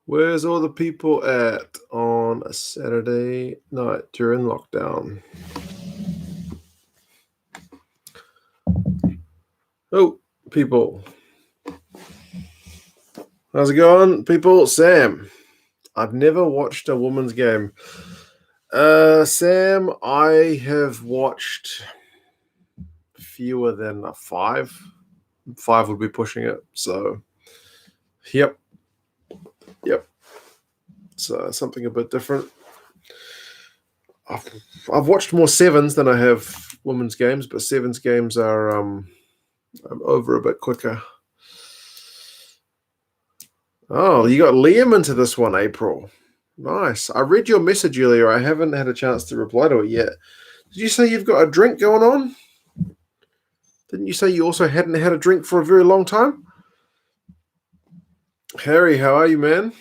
Where's all the people at on a Saturday night during lockdown? Oh, people. How's it going, people? Sam. I've never watched a women's game. Sam, I have watched fewer than five. Five would be pushing it. So, yep. So something a bit different. I've watched more sevens than I have women's games, but sevens games are I'm over a bit quicker. Oh, you got Liam into this one, April. Nice. I read your message earlier. I haven't had a chance to reply to it yet. Did you say you've got a drink going on? Didn't you say you also hadn't had a drink for a very long time? Harry, how are you, man?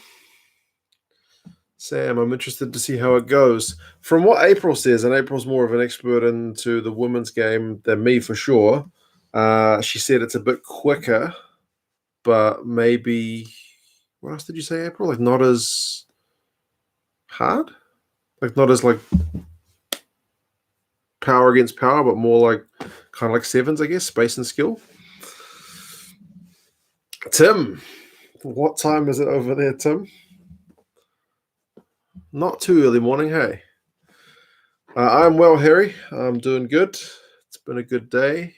Sam, I'm interested to see how it goes. From what April says, and April's more of an expert into the women's game than me for sure, she said it's a bit quicker, but maybe... What else did you say, April? Like not as hard? Like not as like power against power, but more like kind of like sevens, I guess, space and skill. Tim, what time is it over there, Tim? Not too early morning, hey. I'm well, Harry. I'm doing good. It's been a good day.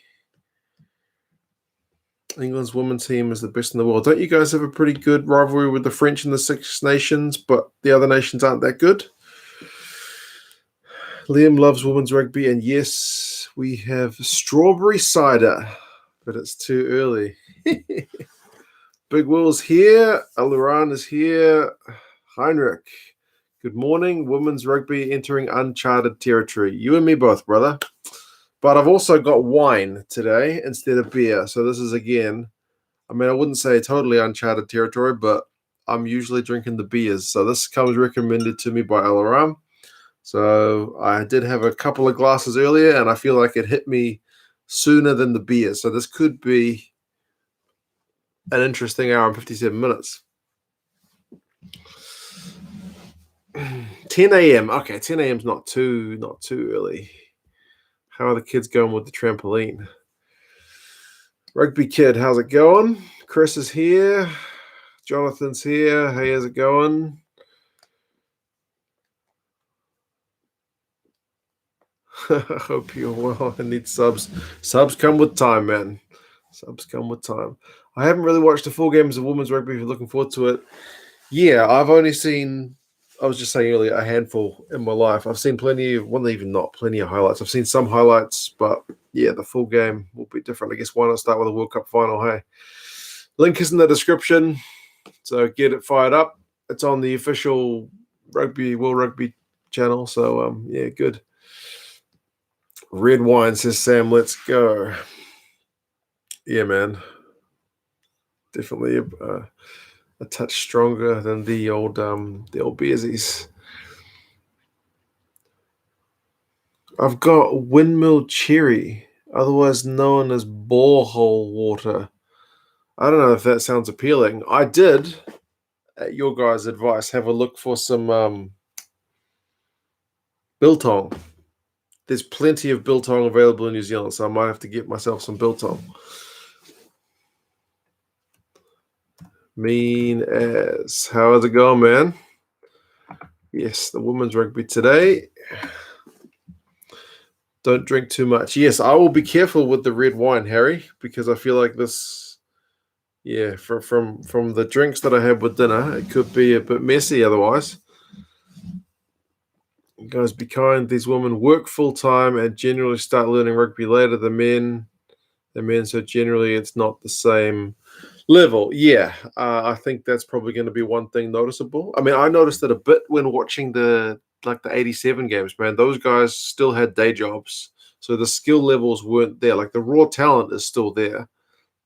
England's women's team is the best in the world. Don't you guys have a pretty good rivalry with the French and the Six Nations, but the other nations aren't that good? Liam loves women's rugby, and yes, we have strawberry cider, but it's too early. Big Will's here. Aluran is here. Heinrich. Good morning. Women's rugby entering uncharted territory. You and me both, brother. But I've also got wine today instead of beer. So this is, again, I mean, I wouldn't say totally uncharted territory, but I'm usually drinking the beers. So this comes recommended to me by Alaram. So I did have a couple of glasses earlier, and I feel like it hit me sooner than the beer. So this could be an interesting hour and 57 minutes. 10 a.m. Okay, 10 a.m. is not too early. How are the kids going with the trampoline? Rugby Kid, how's it going? Chris is here. Jonathan's here. Hey, how's it going? I hope you're well. I need subs. Subs come with time, man. Subs come with time. I haven't really watched the full games of women's rugby. If you're looking forward to it, yeah, I've only seen, I was just saying earlier, a handful in my life. I've seen plenty of, well, even not plenty of highlights. I've seen some highlights, but yeah, the full game will be different. I guess why not start with a World Cup final, hey? Link is in the description, so get it fired up. It's on the official World Rugby channel, so yeah, good. Red wine, says Sam, let's go. Yeah, man. Definitely a touch stronger than the old beersies. I've got Windmill Cherry, otherwise known as borehole water. I don't know if that sounds appealing. I did, at your guys' advice, have a look for some biltong. There's plenty of biltong available in New Zealand, so I might have to get myself some biltong. Mean as. How is it going, man? Yes, the women's rugby today. Don't drink too much. Yes, I will be careful with the red wine, Harry, because I feel like this, yeah, from the drinks that I had with dinner, it could be a bit messy otherwise. You guys, be kind. These women work full time and generally start learning rugby later than men. So generally it's not the same level. Yeah, I think that's probably going to be one thing noticeable. I mean, I noticed it a bit when watching the 87 games, man. Those guys still had day jobs, so the skill levels weren't there. Like the raw talent is still there,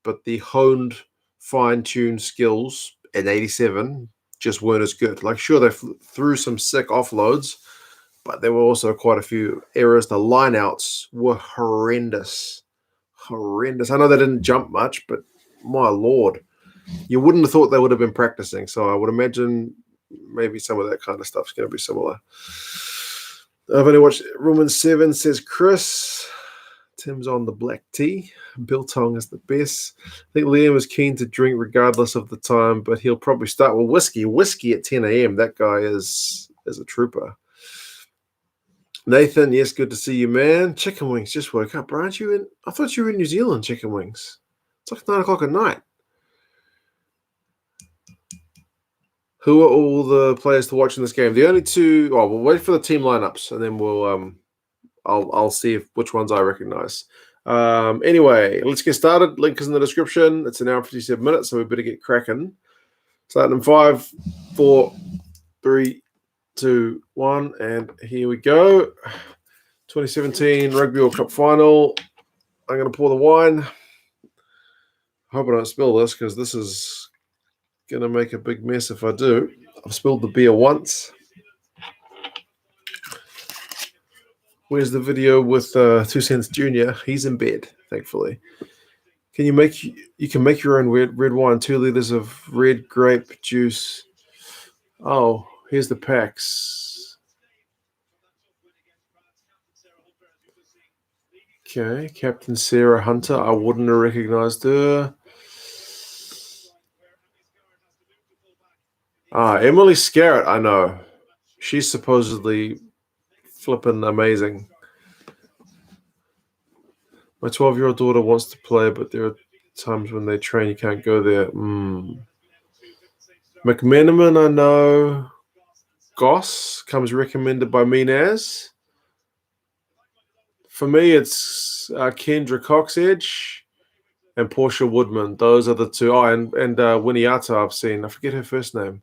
but the honed, fine-tuned skills in 87 just weren't as good. Like, sure, they threw some sick offloads, but there were also quite a few errors. The lineouts were horrendous. I know they didn't jump much, but my lord. You wouldn't have thought they would have been practicing. So I would imagine maybe some of that kind of stuff's going to be similar. I've only watched Roman 7, says Chris. Tim's on the black tea. Biltong is the best. I think Liam is keen to drink regardless of the time, but he'll probably start with whiskey. Whiskey at 10 a.m. That guy is a trooper. Nathan, yes, good to see you, man. Chicken wings just woke up, aren't you? I thought you were in New Zealand, chicken wings. It's like 9 o'clock at night. Who are all the players to watch in this game? The only two. Oh, we'll wait for the team lineups, and then we'll. I'll see which ones I recognize. Anyway, let's get started. Link is in the description. It's an hour and 57 minutes, so we better get cracking. Starting in 5, 4, 3, 2, 1, and here we go. 2017 Rugby World Cup final. I'm going to pour the wine. I hope I don't spill this because this is going to make a big mess if I do. I've spilled the beer once. Where's the video with 2 Cents Jr.? He's in bed, thankfully. You can make your own red wine, 2 liters of red grape juice. Oh, here's the packs. Okay, Captain Sarah Hunter. I wouldn't have recognized her. Emily Scarrett, I know. She's supposedly flipping amazing. My 12-year-old daughter wants to play, but there are times when they train you can't go there. McMenamin, I know. Goss comes recommended by Minaz. For me, it's Kendra Coxedge and Portia Woodman. Those are the two. Oh, and Winiata I've seen. I forget her first name.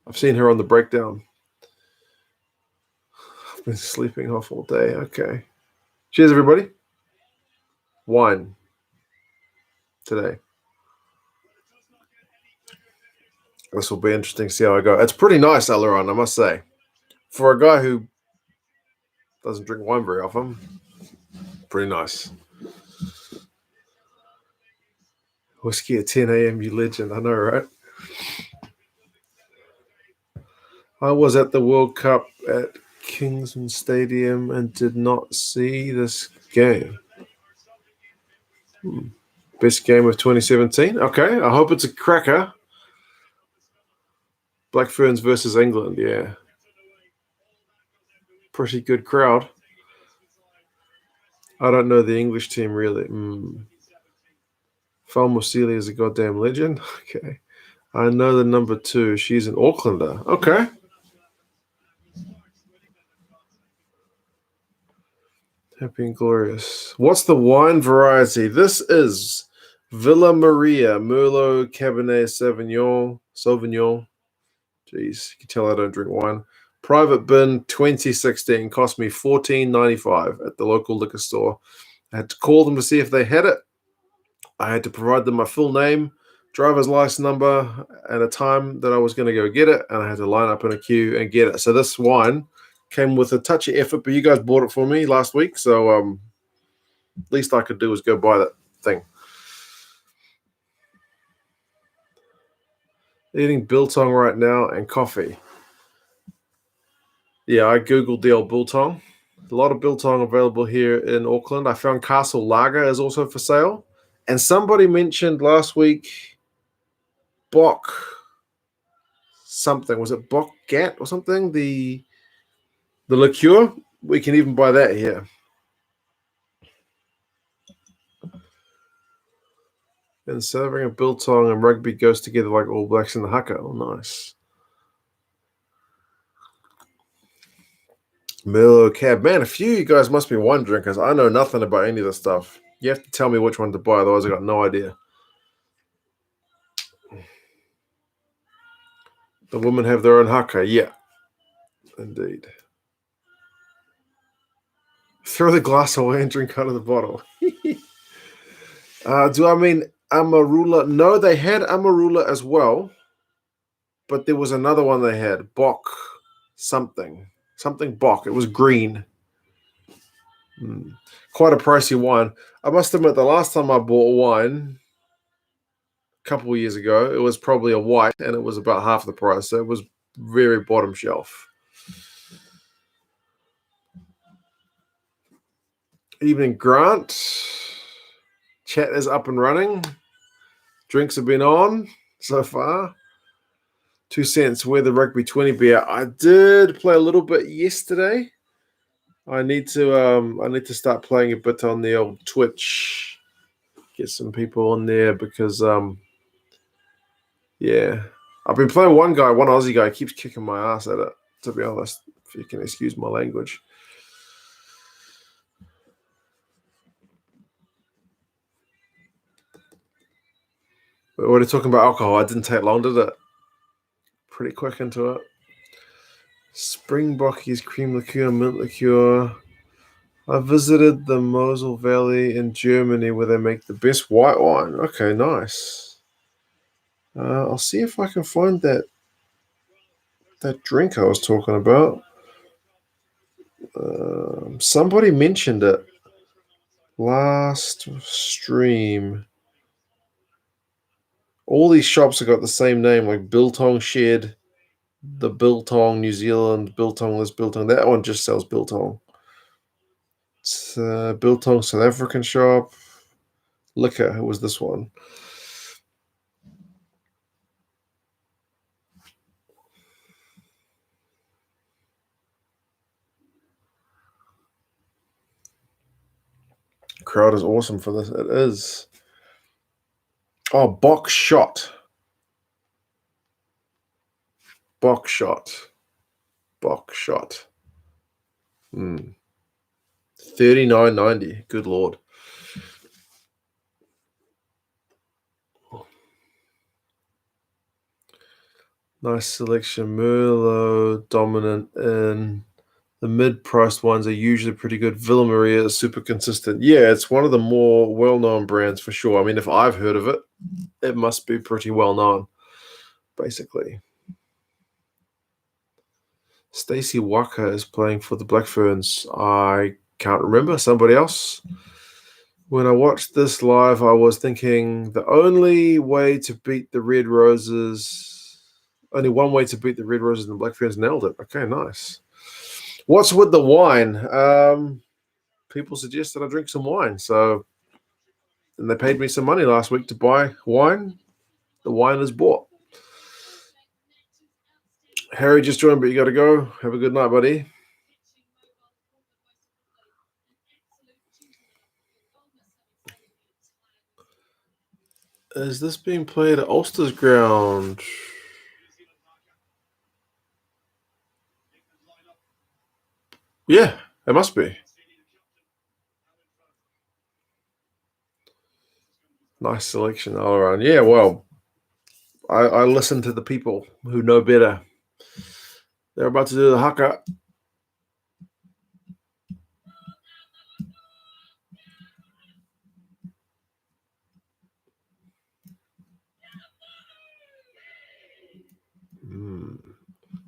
I've seen her on the breakdown. I've been sleeping off all day. Okay. Cheers, everybody. Wine today. This will be interesting to see how I go. It's pretty nice, Aileron, I must say. For a guy who doesn't drink wine very often, pretty nice. Whiskey at 10 a.m., you legend. I know, right? I was at the World Cup at Kingston Stadium and did not see this game. Best game of 2017? Okay, I hope it's a cracker. Black Ferns versus England, yeah. Pretty good crowd. I don't know the English team really. Falmo Sealy is a goddamn legend. Okay. I know the number 2. She's an Aucklander. Okay. Happy and glorious. What's the wine variety? This is Villa Maria Merlot Cabernet Sauvignon. Jeez, you can tell I don't drink wine. Private bin 2016 cost me $14.95 at the local liquor store. I had to call them to see if they had it. I had to provide them my full name, driver's license number, and a time that I was going to go get it, and I had to line up in a queue and get it. So this wine came with a touch of effort, but you guys bought it for me last week, so least I could do was go buy that thing. Eating biltong right now and coffee. Yeah, I googled the old biltong. A lot of biltong available here in Auckland. I found Castle Lager is also for sale. And somebody mentioned last week Bock something. Was it Bock Gat or something? The liqueur. We can even buy that here. And serving a biltong and rugby goes together like All Blacks and the haka. Oh, nice. Merlot Cab. Man, a few of you guys must be wine drinkers. I know nothing about any of this stuff. You have to tell me which one to buy, otherwise I got no idea. The women have their own haka. Yeah, indeed. Throw the glass away and drink out of the bottle. Do I mean Amarula? No, they had Amarula as well, but there was another one they had. Bock something Bock. It was green. Quite a pricey wine. I must admit, the last time I bought wine, couple of years ago, it was probably a white, and it was about half the price. So it was very bottom shelf. Evening, Grant. Chat is up and running. Drinks have been on so far. 2 cents, where the rugby 20 beer. I did play a little bit yesterday. I need to start playing a bit on the old Twitch. Get some people on there because yeah. I've been playing one Aussie guy keeps kicking my ass at it, to be honest, if you can excuse my language. We're already talking about alcohol. I didn't take long, did it? Pretty quick into it. Springbok's cream liqueur, mint liqueur. I visited the Mosel Valley in Germany where they make the best white wine. Okay, nice. I'll see if I can find that drink I was talking about. Somebody mentioned it last stream. All these shops have got the same name, like Biltong Shed, the Biltong New Zealand, Biltong this, Biltong. That one just sells Biltong. It's Biltong South African shop. Liquor, it was this one. Crowd is awesome for this. It is. Oh, box shot. Box shot. $39.90. Good lord. Nice selection. Merlot dominant, and the mid-priced ones are usually pretty good. Villa Maria is super consistent. Yeah, it's one of the more well-known brands for sure. I mean, if I've heard of it, it must be pretty well-known, basically. Stacey Walker is playing for the Black Ferns. I can't remember. Somebody else? When I watched this live, I was thinking the only way to beat the Red Roses, only one way to beat the Red Roses and the Black Ferns. Nailed it. Okay, nice. What's with the wine? People suggested I drink some wine. And they paid me some money last week to buy wine. The wine is bought. Harry just joined, but you got to go. Have a good night, buddy. Is this being played at Ulster's ground? Yeah, it must be. Nice selection all around. Yeah, well, I listen to the people who know better. They're about to do the haka.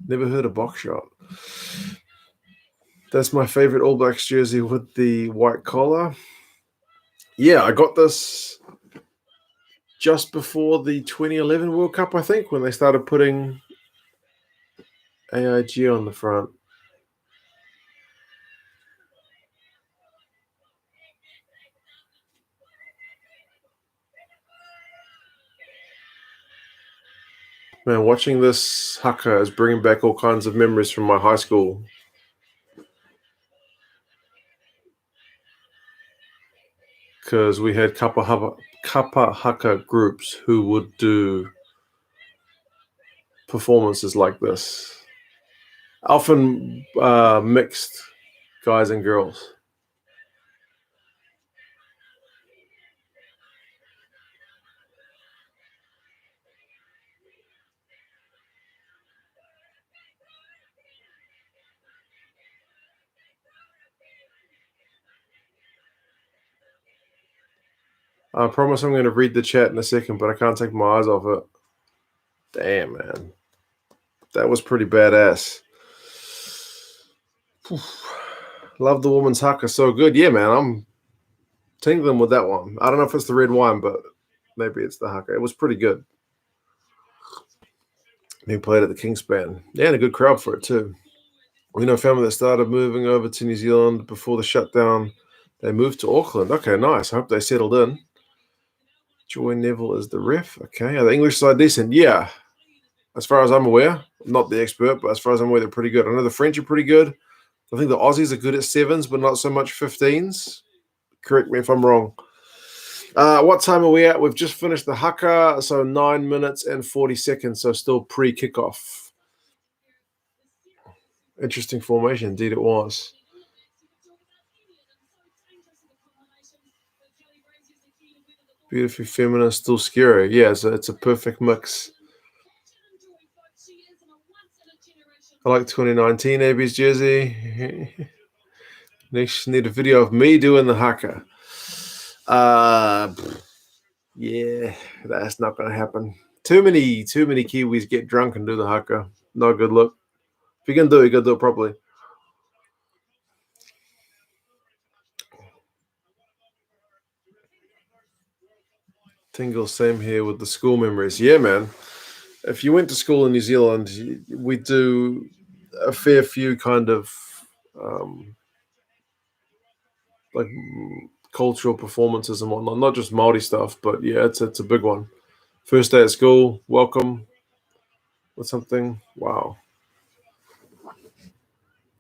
Never heard of box shot. That's my favorite All Blacks jersey with the white collar. Yeah, I got this just before the 2011 World Cup, I think, when they started putting AIG on the front. Man, watching this haka is bringing back all kinds of memories from my high school. Because we had kappa haka groups who would do performances like this. Often mixed guys and girls. I promise I'm going to read the chat in a second, but I can't take my eyes off it. Damn, man. That was pretty badass. Love the woman's haka so good. Yeah, man, I'm tingling with that one. I don't know if it's the red wine, but Maybe it's the haka. It was pretty good. Being played at the Kingspan. Yeah, and a good crowd for it too. We know a family that started moving over to New Zealand before the shutdown. They moved to Auckland. Okay, nice. I hope they settled in. Joy Neville is the ref. Okay, are the English side decent? Yeah. As far as I'm aware, I'm not the expert, but as far as I'm aware, they're pretty good. I know the French are pretty good. I think the Aussies are good at 7s, but not so much 15s. Correct me if I'm wrong. What time are we at? We've just finished the haka, so 9 minutes and 40 seconds, so still pre-kickoff. Interesting formation, indeed it was. Beautifully feminine, still scary. Yeah, so it's a perfect mix. I like 2019 AB's jersey. Next, need a video of me doing the haka. Yeah, that's not going to happen. Too many Kiwis get drunk and do the haka. Not a good look. If you're going to do it, you got to do it properly. Tingle, same here with the school memories. Yeah, man. If you went to school in New Zealand, we do a fair few kind of like cultural performances and whatnot. Not just Māori stuff, but yeah, it's a big one. First day at school, welcome with something. Wow.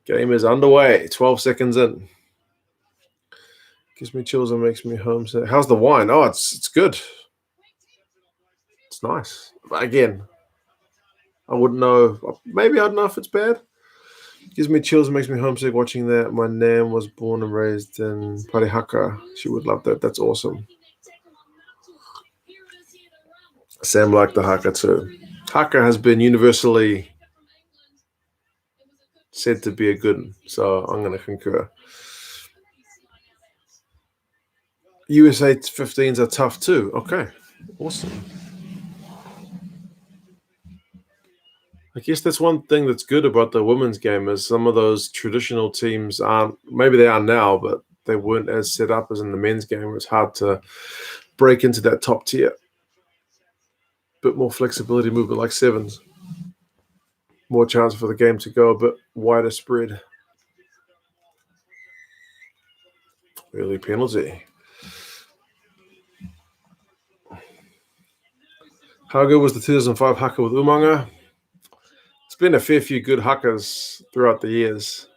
Game is underway. 12 seconds in. Gives me chills and makes me homesick. How's the wine? Oh, it's good. It's nice. But again, I wouldn't know. Maybe I'd know if it's bad. Gives me chills and makes me homesick watching that. My nan was born and raised in Parihaka. She would love that. That's awesome. Sam liked the haka too. Haka has been universally said to be a good one, so I'm going to concur. USA 15s are tough too. Okay, awesome. I guess that's one thing that's good about the women's game is some of those traditional teams aren't, maybe they are now, but they weren't as set up as in the men's game. It's hard to break into that top tier. Bit more flexibility, move it like 7s. More chance for the game to go a bit wider spread. Early penalty. How good was the 2005 haka with Umanga? It's been a fair few good hakas throughout the years.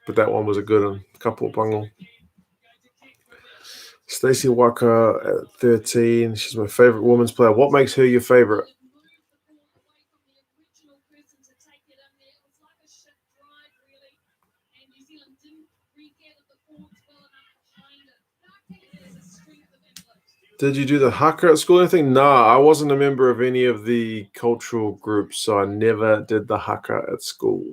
But that one was a good one. Couple of bungle. Stacey Waka at 13. She's my favorite women's player. What makes her your favorite? Did you do the haka at school or anything? Nah, I wasn't a member of any of the cultural groups, so I never did the haka at school.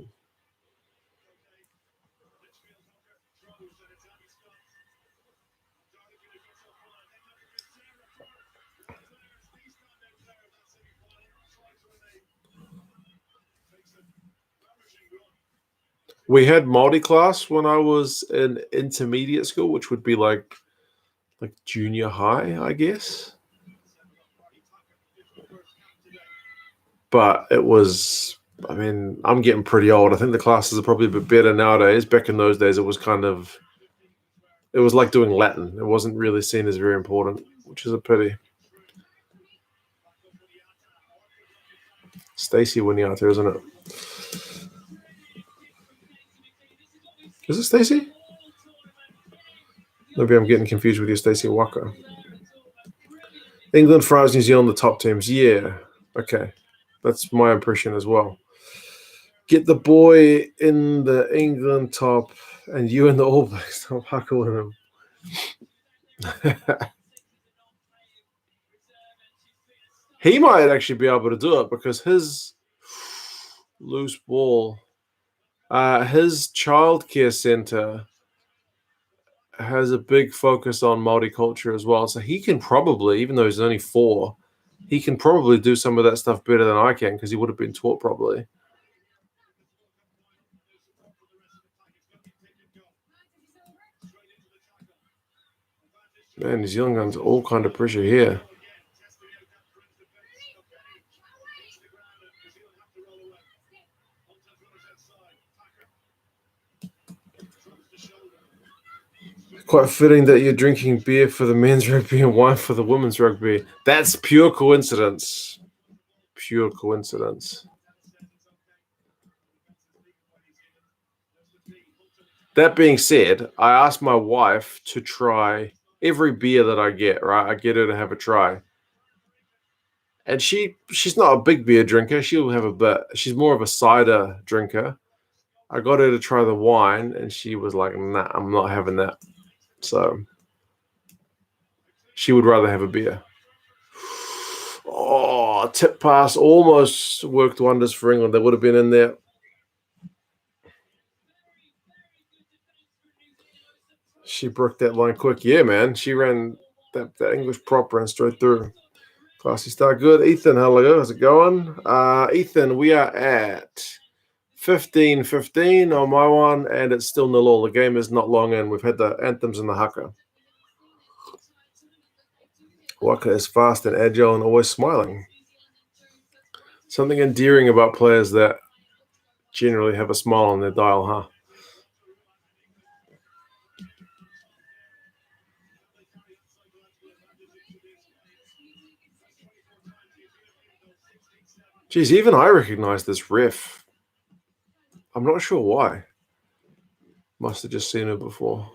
We had Māori class when I was in intermediate school, which would be like junior high, I guess. But it was, I mean, I'm getting pretty old. I think the classes are probably a bit better nowadays. Back in those days, it was it was like doing Latin. It wasn't really seen as very important, which is a pity. Stacey Winiata, isn't it? Is it Stacey? Maybe I'm getting confused with you, Stacey Waka. England, France, New Zealand, the top teams. Yeah. Okay. That's my impression as well. Get the boy in the England top and you in the All Blacks top. Haka with him. He might actually be able to do it because his loose ball, his childcare center has a big focus on multicultural as well. So he can probably, even though he's only 4, he can probably do some of that stuff better than I can because he would have been taught probably. Man, New Zealand guns all kind of pressure here. Quite fitting that you're drinking beer for the men's rugby and wine for the women's rugby. That's pure coincidence. Pure coincidence. That being said, I asked my wife to try every beer that I get, right? I get her to have a try. And she's not a big beer drinker. She'll have a bit. She's more of a cider drinker. I got her to try the wine, and she was like, "Nah, I'm not having that." So she would rather have a beer. Oh, tip pass almost worked wonders for England. They would have been in there. She broke that line quick. Yeah, man. She ran that English prop ran straight through. Classy start. Good. Ethan, hello. How's it going? Ethan, we are at 15-15 on my one, and it's still 0-0. The game is not long in. We've had the anthems and the haka. Waka is fast and agile and always smiling. Something endearing about players that generally have a smile on their dial, huh? Geez, even I recognize this ref. I'm not sure why. Must have just seen her before.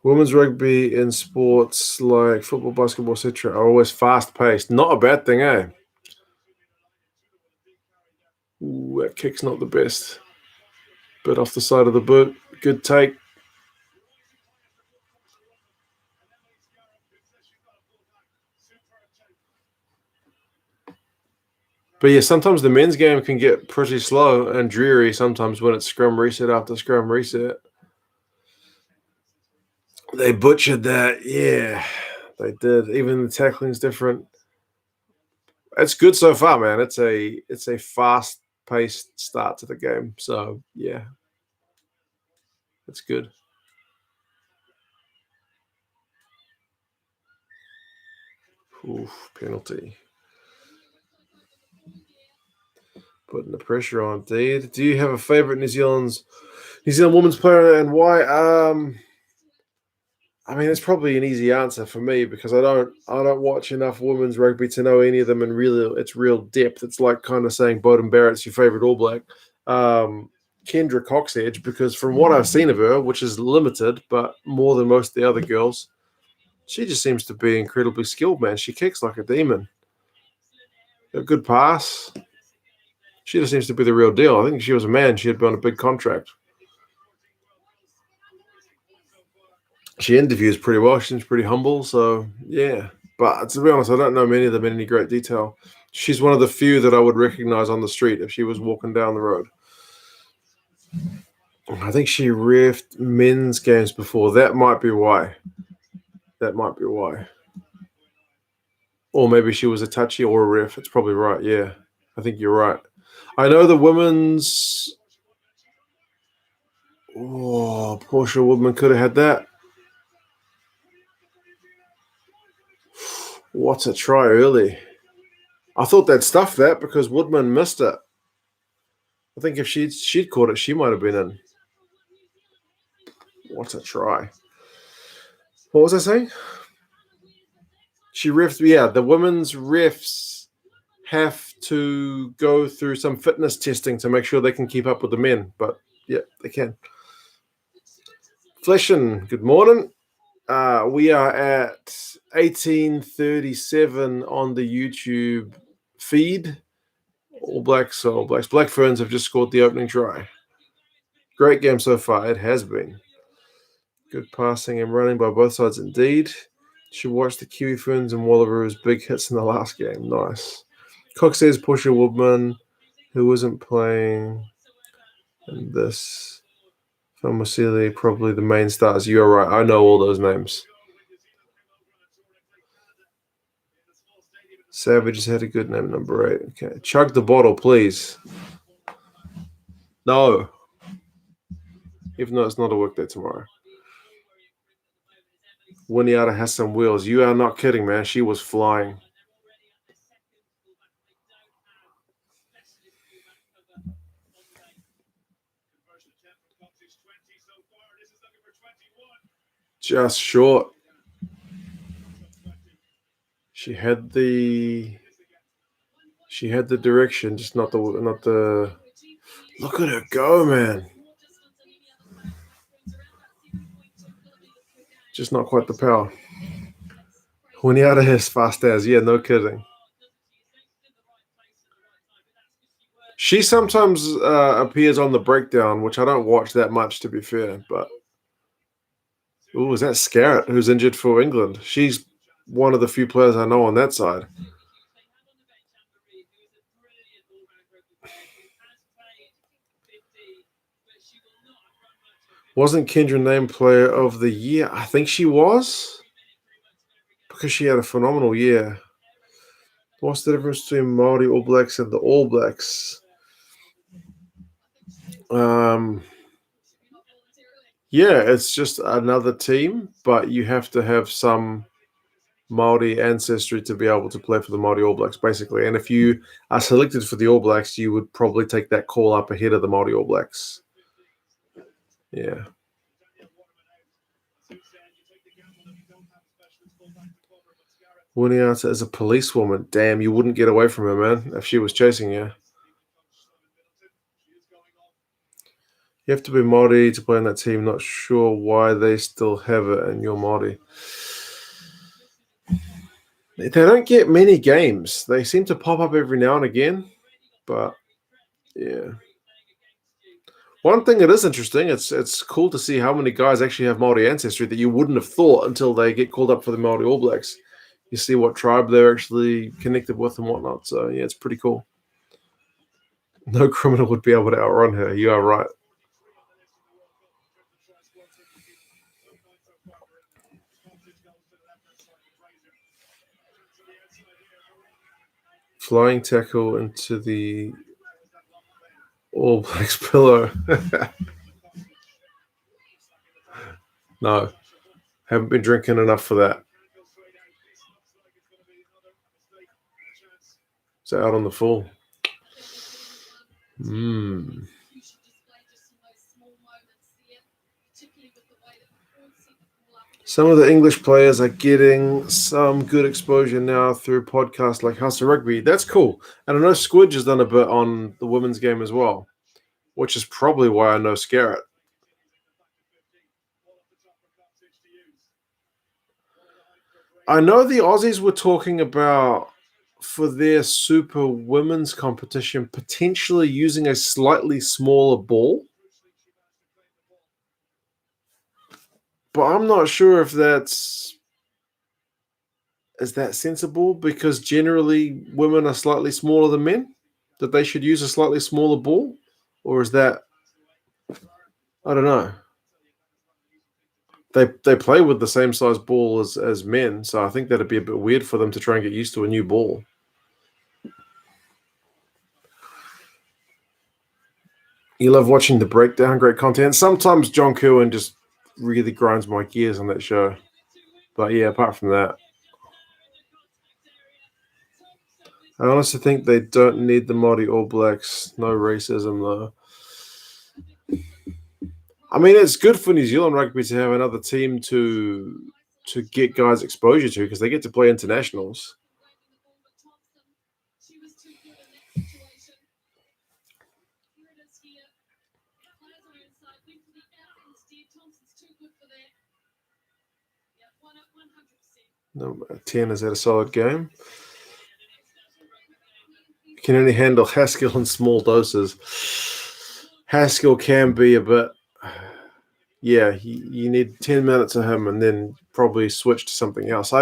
Women's rugby in sports like football, basketball, etc. are always fast-paced. Not a bad thing, eh? Ooh, that kick's not the best. Bit off the side of the boot. Good take. But yeah, sometimes the men's game can get pretty slow and dreary sometimes when it's scrum reset after scrum reset. They butchered that. Yeah, they did. Even the tackling's different. It's good so far, man. It's a fast-paced start to the game. So yeah, it's good. Oof, penalty. Putting the pressure on, indeed. Do you have a favorite New Zealand women's player and why? I mean, it's probably an easy answer for me because I don't watch enough women's rugby to know any of them in it's real depth. It's like kind of saying Bowden Barrett's your favorite All Black. Kendra Coxedge, because from what I've seen of her, which is limited, but more than most of the other girls, she just seems to be incredibly skilled, man. She kicks like a demon. A good pass. She just seems to be the real deal. I think if she was a man, she'd be on a big contract. She interviews pretty well. She seems pretty humble. So, yeah. But to be honest, I don't know many of them in any great detail. She's one of the few that I would recognize on the street if she was walking down the road. I think she reffed men's games before. That might be why. Or maybe she was a touchy or a ref. It's probably right. Yeah. I think you're right. I know the women's. Oh, Portia Woodman could have had that. What a try early. I thought they'd stuff that because Woodman missed it. I think if she'd caught it, she might have been in. What a try. What was I saying? She refs. Yeah, the women's refs have to go through some fitness testing to make sure they can keep up with the men. But yeah, they can. Fleshin, good morning. We are at 18:37 on the YouTube feed. All Blacks. Black Ferns have just scored the opening try. Great game so far. It has been. Good passing and running by both sides indeed. Should watch the Kiwi Ferns and Wallaroos big hits in the last game. Nice. Cox says Portia Woodman, who wasn't playing in this. Famusili, probably the main stars. You're right. I know all those names. Savage has had a good name, number 8. Okay. Chug the bottle, please. No. Even though it's not a work day tomorrow. Winiata has some wheels. You are not kidding, man. She was flying. Just short. She had the direction, just not the. Look at her go, man. Just not quite the power. Winiata has fast as, yeah, no kidding. She sometimes appears on the breakdown, which I don't watch that much, to be fair. But is that Scarrett, who's injured for England? She's one of the few players I know on that side. Wasn't Kendra named Player of the Year? I think she was, because she had a phenomenal year. What's the difference between Māori All Blacks and the All Blacks? Yeah, it's just another team, but you have to have some Māori ancestry to be able to play for the Māori All Blacks, basically. And if you are selected for the All Blacks, you would probably take that call up ahead of the Māori All Blacks. Yeah. Winiata is a policewoman. Damn, you wouldn't get away from her, man, if she was chasing you. You have to be Māori to play on that team. Not sure why they still have it, and you're Māori. They don't get many games. They seem to pop up every now and again, but yeah. One thing that is interesting, it's cool to see how many guys actually have Māori ancestry that you wouldn't have thought until they get called up for the Māori All Blacks. You see what tribe they're actually connected with and whatnot. So, yeah, it's pretty cool. No criminal would be able to outrun her. You are right. Flying tackle into the All Blacks pillow. No, haven't been drinking enough for that. It's out on the full. Some of the English players are getting some good exposure now through podcasts like House of Rugby. That's cool. And I know Squidge has done a bit on the women's game as well, which is probably why I know Scarrett. I know the Aussies were talking about, for their Super Women's competition, potentially using a slightly smaller ball. But I'm not sure if is that sensible, because generally women are slightly smaller than men, that they should use a slightly smaller ball? Or is that, I don't know. They play with the same size ball as men, so I think that'd be a bit weird for them to try and get used to a new ball. You love watching the breakdown, great content. Sometimes John Kirwan just really grinds my gears on that show. But yeah, apart from that, I honestly think they don't need the Māori All Blacks. No racism, though. I mean, it's good for New Zealand rugby to have another team to get guys exposure to, because they get to play internationals. No, 10 has had a solid game. Can only handle Haskell in small doses. Haskell can be a bit, yeah, you need 10 minutes of him and then probably switch to something else.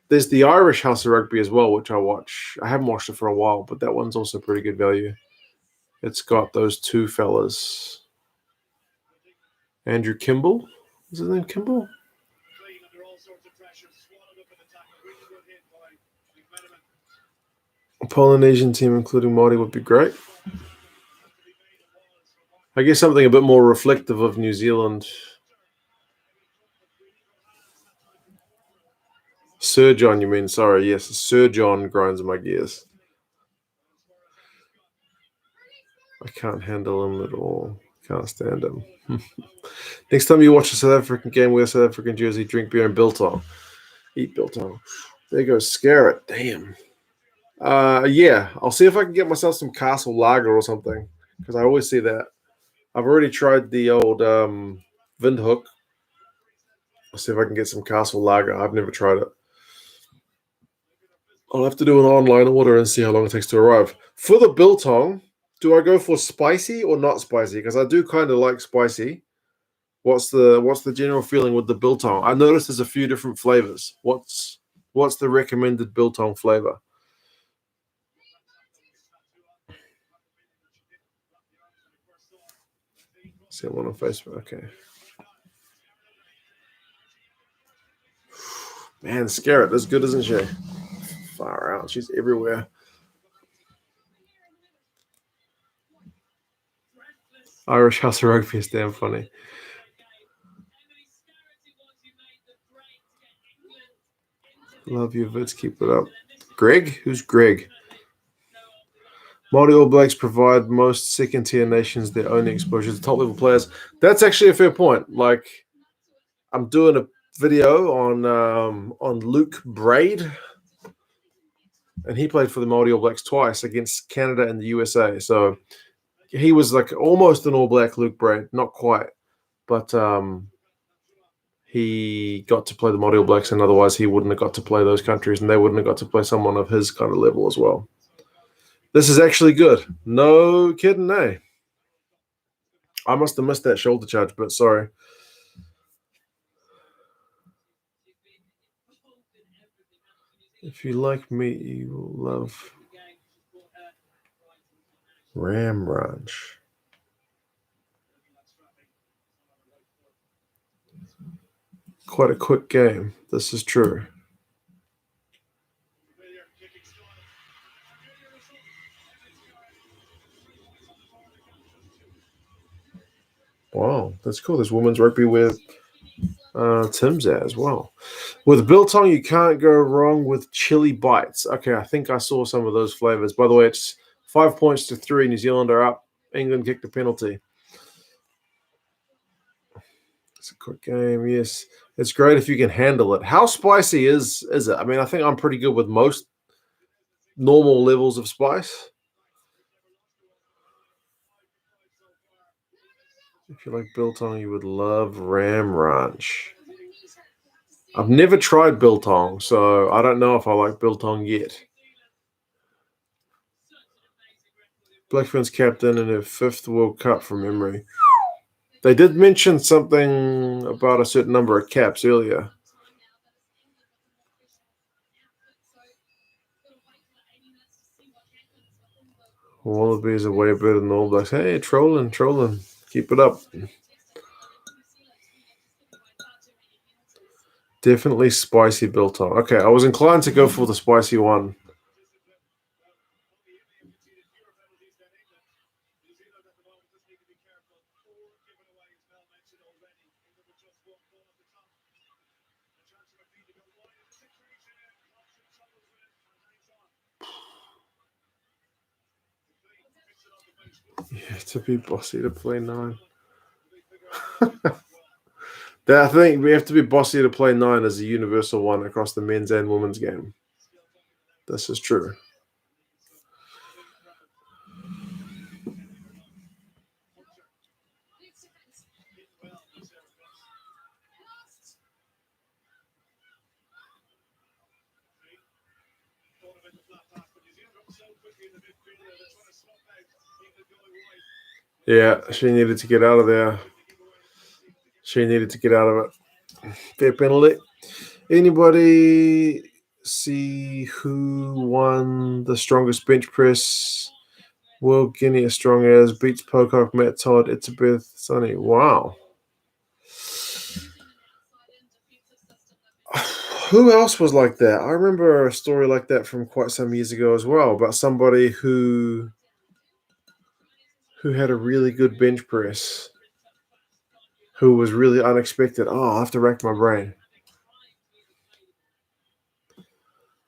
There's the Irish House of Rugby as well, which I watch. I haven't watched it for a while, but that one's also pretty good value. It's got those two fellas. Andrew Kimball. Is his name Kimball? A Polynesian team, including Māori, would be great. I guess something a bit more reflective of New Zealand. Sir John, you mean? Sorry, yes. Sir John grinds my gears. I can't handle him at all. Can't stand him. Next time you watch a South African game, wear a South African jersey, drink beer and biltong. Eat biltong. There goes scare it. Damn. Yeah, I'll see if I can get myself some Castle Lager or something, because I always see that. I've already tried the old Windhoek. I'll see if I can get some Castle Lager. I've never tried it. I'll have to do an online order and see how long it takes to arrive. For the biltong, do I go for spicy or not spicy? Because I do kind of like spicy. What's the general feeling with the biltong? I noticed there's a few different flavors. What's the recommended biltong flavor? See one on Facebook. Okay. Man, Scarrett is good, isn't she? Far out. She's everywhere. Irish House of Rugby is damn funny. Love your vids. Keep it up. Greg? Who's Greg? Māori All Blacks provide most second-tier nations their only exposure to top-level players. That's actually a fair point. Like, I'm doing a video on Luke Braid, and he played for the Māori All Blacks twice against Canada and the USA. So he was like almost an All Black, Luke Braid, not quite, but he got to play the Māori All Blacks, and otherwise he wouldn't have got to play those countries, and they wouldn't have got to play someone of his kind of level as well. This is actually good. No kidding, eh? I must have missed that shoulder charge, but sorry. If you like meat, you will love Ram Ranch. Quite a quick game. This is true. Wow, that's cool. There's women's rugby with Tim's at as well. With biltong, you can't go wrong with chili bites. Okay, I think I saw some of those flavors. By the way, it's 5 points to 3. New Zealand are up. England kicked a penalty. It's a quick game, yes. It's great if you can handle it. How spicy is it? I mean, I think I'm pretty good with most normal levels of spice. If you like biltong, you would love Ram Ranch. I've never tried biltong, so I don't know if I like biltong yet. Black Ferns captain in her 5th World Cup from memory. They did mention something about a certain number of caps earlier. Wallabies are way better than the All Blacks. Hey, trolling. Keep it up. Definitely spicy biltong. Okay, I was inclined to go for the spicy one. You have to be bossy to play 9. I think we have to be bossy to play 9 as a universal one across the men's and women's game. This is true. Yeah, she needed to get out of there. She needed to get out of it. Fair penalty. Anybody see who won the strongest bench press? World Guinea as strong as beats Pocock, Matt Todd, Itzabeth, Sonny. Wow. Who else was like that? I remember a story like that from quite some years ago as well about somebody who had a really good bench press, who was really unexpected. Oh, I have to rack my brain.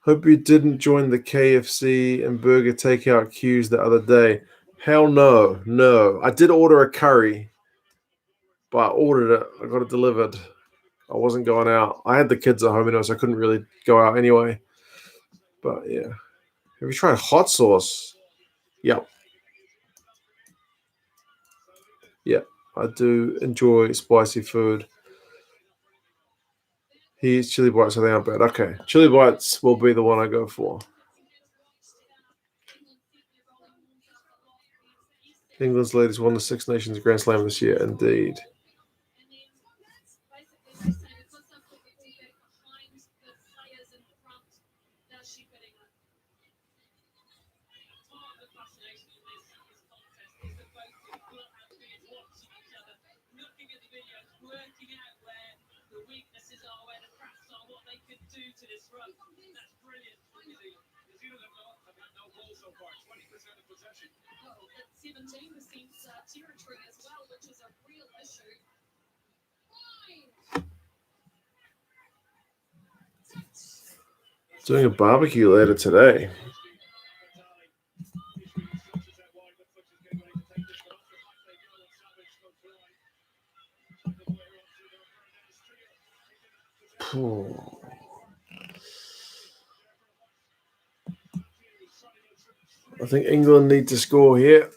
Hope you didn't join the KFC and burger takeout queues the other day. Hell no, no. I did order a curry, but I ordered it. I got it delivered. I wasn't going out. I had the kids at home, so I couldn't really go out anyway. But yeah. Have you tried hot sauce? Yep. Yeah, I do enjoy spicy food. He eats chili bites, so they aren't bad. Okay, chili bites will be the one I go for. England's ladies won the Six Nations Grand Slam this year, indeed. Doing a barbecue later today. I think England need to score here.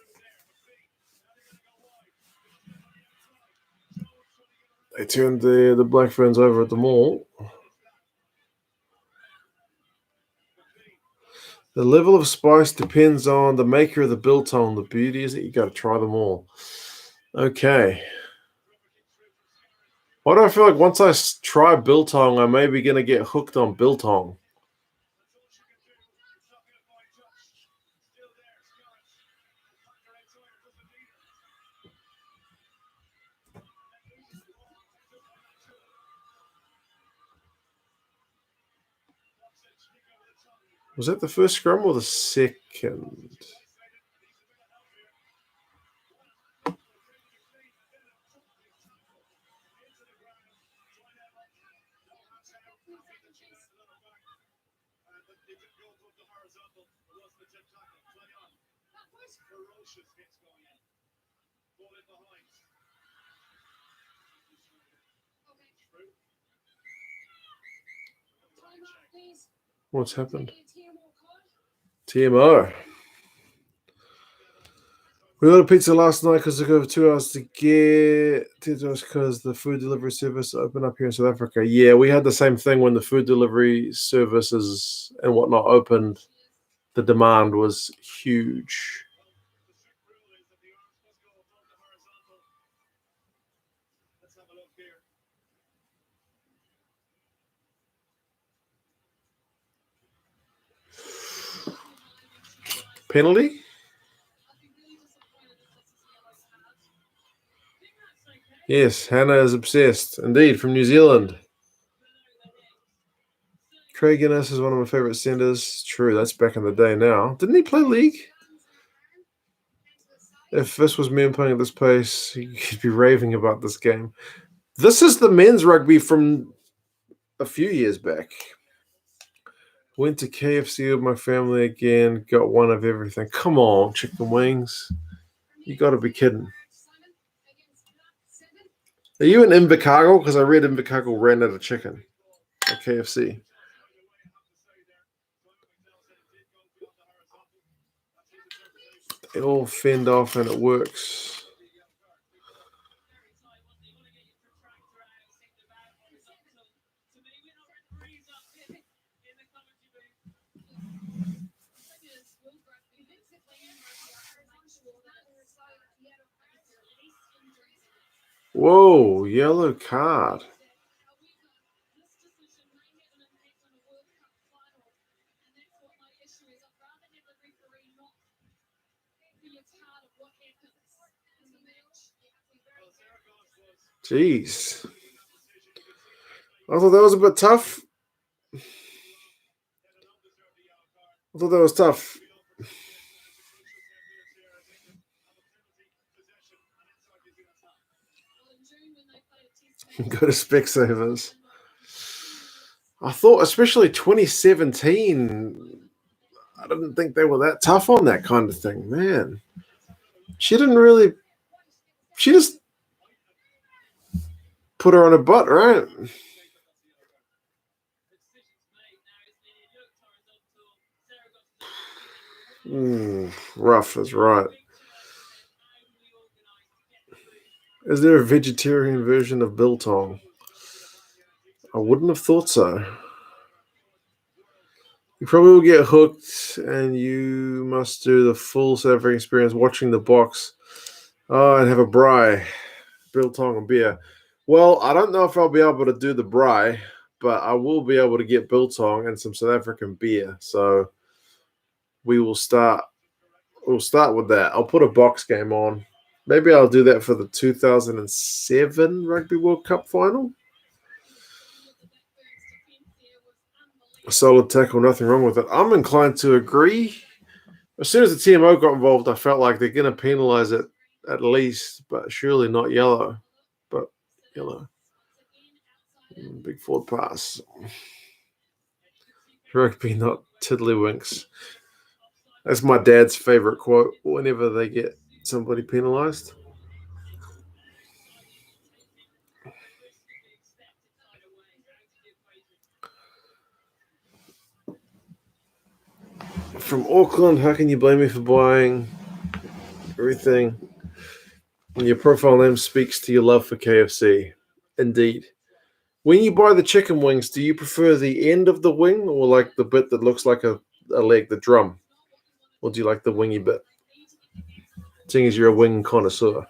They turned the Black Ferns over at the mall. The level of spice depends on the maker of the biltong. The beauty is that you got to try them all. Okay. Why do I feel like once I try biltong, I'm maybe going to get hooked on biltong? Was that the first scrum or the second? What's happened? TMO. We ordered pizza last night because it took over 2 hours to get to us because the food delivery service opened up here in South Africa. Yeah, we had the same thing when the food delivery services and whatnot opened. The demand was huge. Penalty? Yes, Hannah is obsessed. Indeed, from New Zealand. Craig Innes is one of my favourite centres. True, that's back in the day now. Didn't he play league? If this was men playing at this pace, he'd be raving about this game. This is the men's rugby from a few years back. Went to KFC with my family again. Got one of everything. Come on, chicken wings. You got to be kidding. Are you in Invercargill? Because I read Invercargill ran out of chicken at KFC. They all fend off and it works. Whoa, yellow card. Jeez. I thought that was a bit tough. I thought that was tough. Go to Specsavers. I thought, especially 2017, I didn't think they were that tough on that kind of thing. Man, she didn't really. She just put her on her butt, right? Rough is right. Is there a vegetarian version of biltong? I wouldn't have thought so. You probably will get hooked, and you must do the full South African experience watching the box. Oh, and have a braai, biltong and beer. Well, I don't know if I'll be able to do the braai, but I will be able to get biltong and some South African beer. So we will start. We'll start with that. I'll put a box game on. Maybe I'll do that for the 2007 Rugby World Cup final. A solid tackle, nothing wrong with it. I'm inclined to agree. As soon as the TMO got involved, I felt like they're going to penalise it at least, but surely not yellow. But yellow. Big forward pass. Rugby, not tiddlywinks. That's my dad's favourite quote whenever they get somebody penalised. From Auckland, how can you blame me for buying everything? And your profile name speaks to your love for KFC. Indeed. When you buy the chicken wings, do you prefer the end of the wing or like the bit that looks like a leg, the drum? Or do you like the wingy bit? Seeing as you're a wing connoisseur.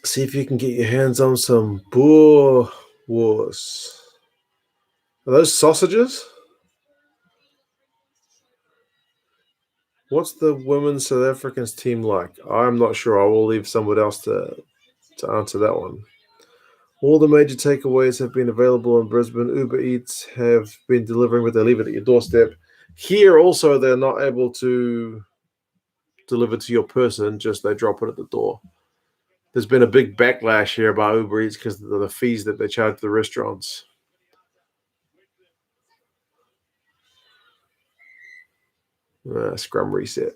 See if you can get your hands on some boer wars. Are those sausages? What's the women's South Africans team like? I'm not sure. I will leave someone else to answer that one. All the major takeaways have been available in Brisbane. Uber Eats have been delivering, but they leave it at your doorstep. Here also, they're not able to deliver to your person, just they drop it at the door. There's been a big backlash here about Uber Eats because of the fees that they charge the restaurants. Scrum reset.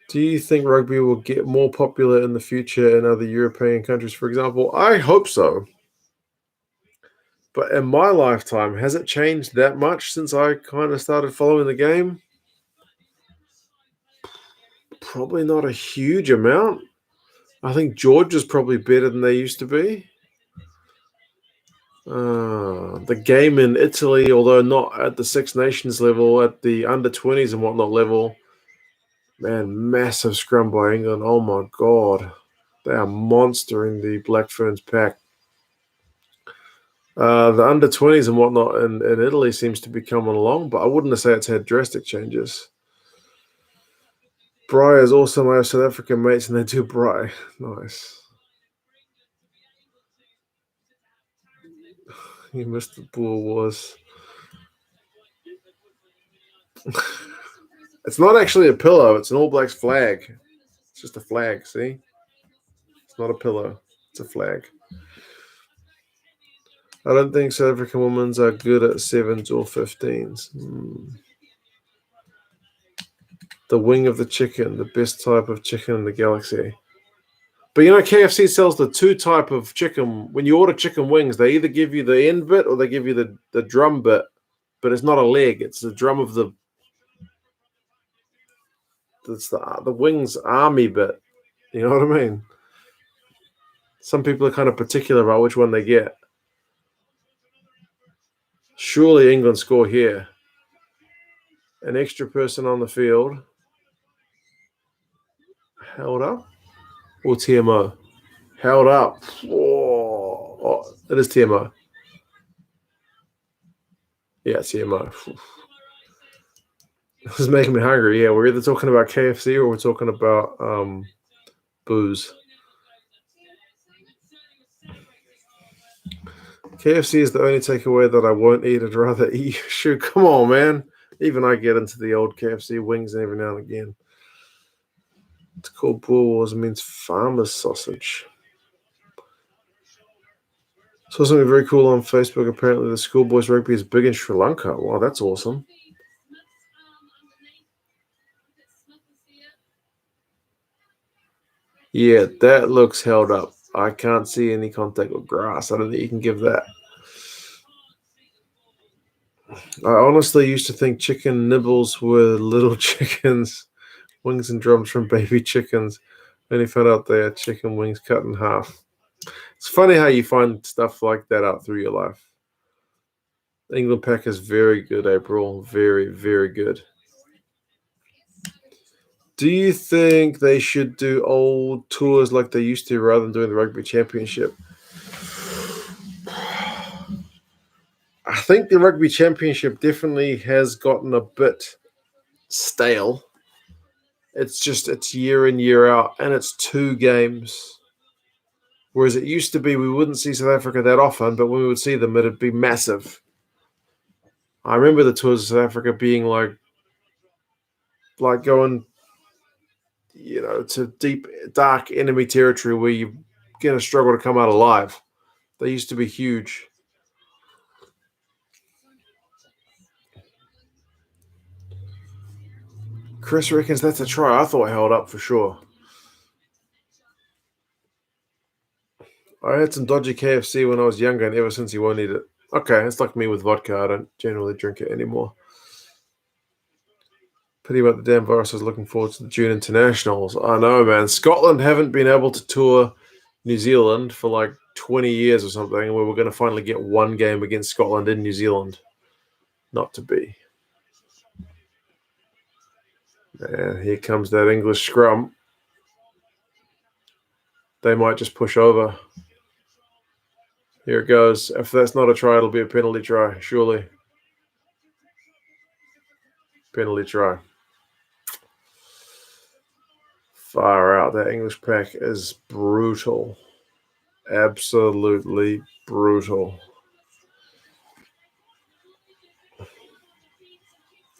Do you think rugby will get more popular in the future in other European countries, for example? I hope so. But in my lifetime, has it changed that much since I kind of started following the game? Probably not a huge amount. I think Georgia's probably better than they used to be. The game in Italy, although not at the Six Nations level, at the under 20s and whatnot level, man, massive scrum by England. Oh my God. They are monstering the Black Ferns pack. The under 20s and whatnot in Italy seems to be coming along, but I wouldn't say it's had drastic changes. Braai is also my South African mates, and they do braai. Nice. You missed the Boer Wars. It's not actually a pillow. It's an All Blacks flag. It's just a flag, see? It's not a pillow. It's a flag. I don't think South African women are good at 7s or 15s. The wing of the chicken, the best type of chicken in the galaxy. But you know, KFC sells the two type of chicken. When you order chicken wings, they either give you the end bit or they give you the drum bit. But it's not a leg. It's the drum of the wings army bit. You know what I mean? Some people are kind of particular about which one they get. Surely England score here. An extra person on the field. Held up. Or TMO? Held up. Oh, it is TMO. Yeah, TMO. This is making me hungry. Yeah, we're either talking about KFC or we're talking about booze. KFC is the only takeaway that I won't eat. I'd rather eat. Shoot, come on, man. Even I get into the old KFC wings every now and again. It's called Boer Wars. It means farmer's sausage. Saw something very cool on Facebook. Apparently, the schoolboys rugby is big in Sri Lanka. Wow, that's awesome. Yeah, that looks held up. I can't see any contact with grass. I don't think you can give that. I honestly used to think chicken nibbles were little chickens, wings and drums from baby chickens. Then he found out they are chicken wings cut in half. It's funny how you find stuff like that out through your life. England pack is very good, April. Very, very good. Do you think they should do old tours like they used to rather than doing the rugby championship? I think the rugby championship definitely has gotten a bit stale. It's year in, year out, and it's 2 games. Whereas it used to be we wouldn't see South Africa that often, but when we would see them, it'd be massive. I remember the tours of South Africa being like going, to deep, dark enemy territory where you're going to struggle to come out alive. They used to be huge. Chris reckons that's a try. I thought I held up for sure. I had some dodgy KFC when I was younger, and ever since he won't eat it. Okay, it's like me with vodka. I don't generally drink it anymore. Pity about the damn virus. I was looking forward to the June internationals. I know, man. Scotland haven't been able to tour New Zealand for like 20 years or something, and we were going to finally get one game against Scotland in New Zealand. Not to be. And here comes that English scrum. They might just push over. Here it goes. If that's not a try, it'll be a penalty try, surely. Penalty try. Far out. That English pack is brutal. Absolutely brutal.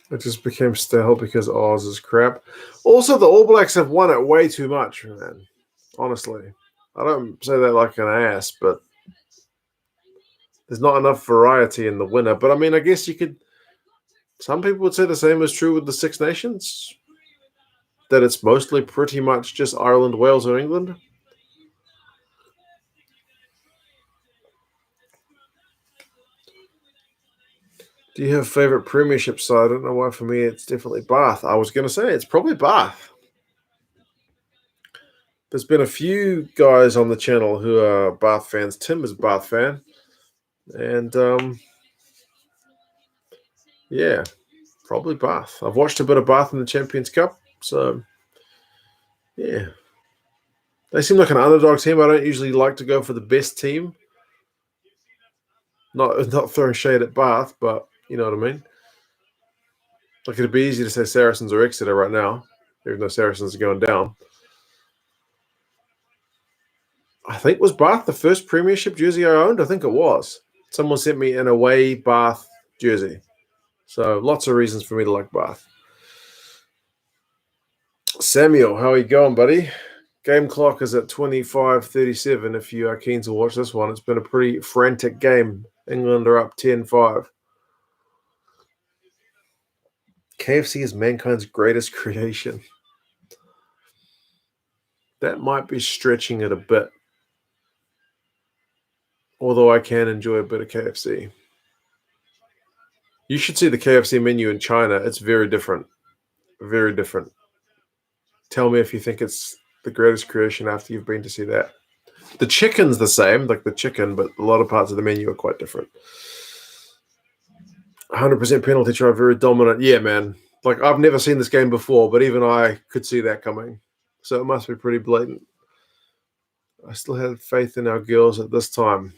It just became stale because Oz is crap. Also, the All Blacks have won it way too much, man. Honestly. I don't say that like an ass, but there's not enough variety in the winner. But I mean, I guess you could. Some people would say the same is true with the Six Nations. That it's mostly pretty much just Ireland, Wales, or England. Do you have a favourite premiership side? I don't know why for me it's definitely Bath. I was going to say it's probably Bath. There's been a few guys on the channel who are Bath fans. Tim is a Bath fan. And yeah, probably Bath. I've watched a bit of Bath in the Champions Cup. So yeah. They seem like an underdog team. I don't usually like to go for the best team. Not throwing shade at Bath, but you know what I mean. Like it'd be easy to say Saracens or Exeter right now, even though Saracens are going down. I think was Bath the first premiership jersey I owned? I think it was. Someone sent me an away Bath jersey. So lots of reasons for me to like Bath. Samuel, how are you going, buddy? Game clock is at 25:37 if you are keen to watch this one. It's been a pretty frantic game. England are up 10-5. KFC is mankind's greatest creation. That might be stretching it a bit. Although I can enjoy a bit of KFC. You should see the KFC menu in China. It's very different. Very different. Tell me if you think it's the greatest creation after you've been to see that. The chicken's the same, like the chicken, but a lot of parts of the menu are quite different. 100% penalty try, very dominant. Yeah, man. Like, I've never seen this game before, but even I could see that coming. So it must be pretty blatant. I still had faith in our girls at this time.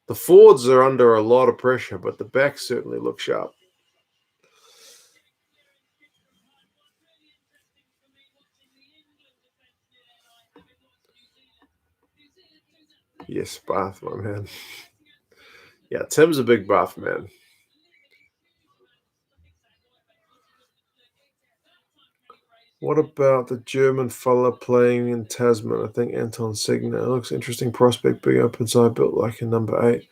The forwards are under a lot of pressure, but the backs certainly look sharp. Yes, Bath, my man. Yeah, Tim's a big Bath man. What about the German fella playing in Tasman? I think Anton Signer. Looks interesting prospect, big open side, built like a number 8.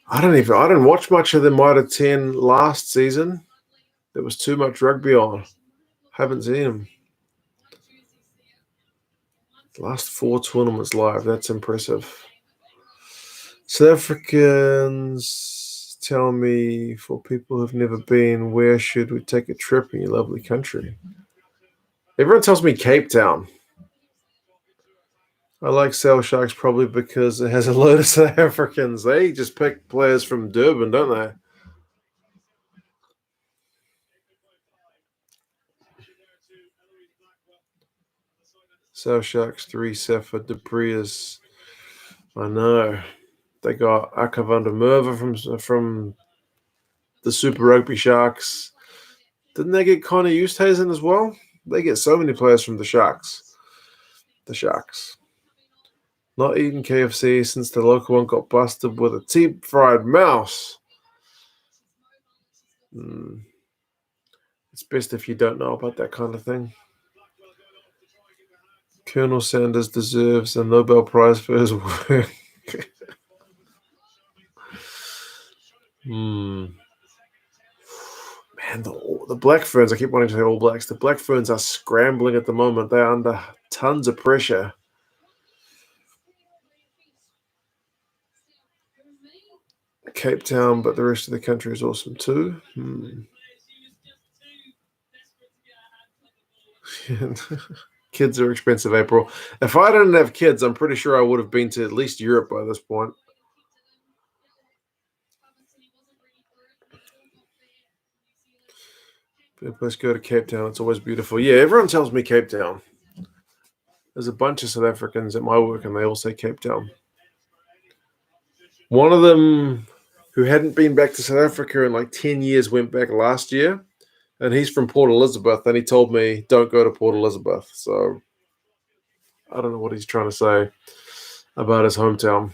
I didn't watch much of the Mitre 10 last season. There was too much rugby on. Haven't seen him. Last 4 tournaments live. That's impressive. South Africans, tell me, for people who've never been, where should we take a trip in your lovely country? Everyone tells me Cape Town. I like Sail Sharks probably because it has a load of South Africans. They just pick players from Durban, don't they? South Sharks 3, Safa, Debrias. I know. They got Aka der Merwe from the Super Rugby Sharks. Didn't they get Connor Eusthuizen as well? They get so many players from the Sharks. The Sharks. Not eating KFC since the local one got busted with a deep fried mouse. It's best if you don't know about that kind of thing. Colonel Sanders deserves a Nobel Prize for his work. Man, the Black Ferns, I keep wanting to say All Blacks. The Black Ferns are scrambling at the moment. They're under tons of pressure. Cape Town, but the rest of the country is awesome too. Kids are expensive, April. If I didn't have kids, I'm pretty sure I would have been to at least Europe by this point. Let's go to Cape Town. It's always beautiful. Yeah, everyone tells me Cape Town. There's a bunch of South Africans at my work, and they all say Cape Town. One of them, who hadn't been back to South Africa in like 10 years, went back last year, and he's from Port Elizabeth, and he told me, don't go to Port Elizabeth. So I don't know what he's trying to say about his hometown,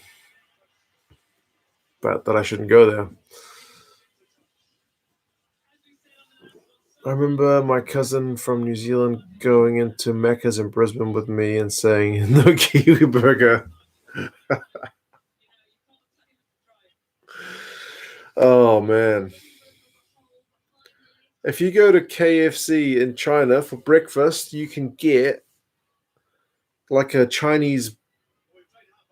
but that I shouldn't go there. I remember my cousin from New Zealand going into Macca's in Brisbane with me and saying, no Kiwi burger. Oh, man. If you go to KFC in China for breakfast, you can get like a Chinese,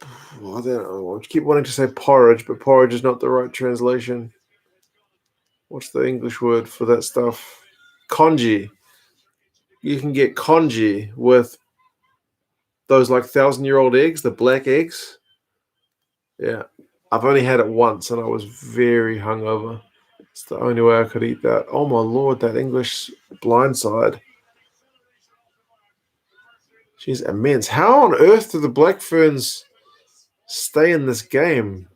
I don't know, I keep wanting to say porridge, but porridge is not the right translation. What's the English word for that stuff? Congee. You can get congee with those like 1,000-year-old eggs, the black eggs. Yeah. I've only had it once and I was very hungover. It's the only way I could eat that. Oh my lord, that English blindside. She's immense. How on earth do the Black Ferns stay in this game?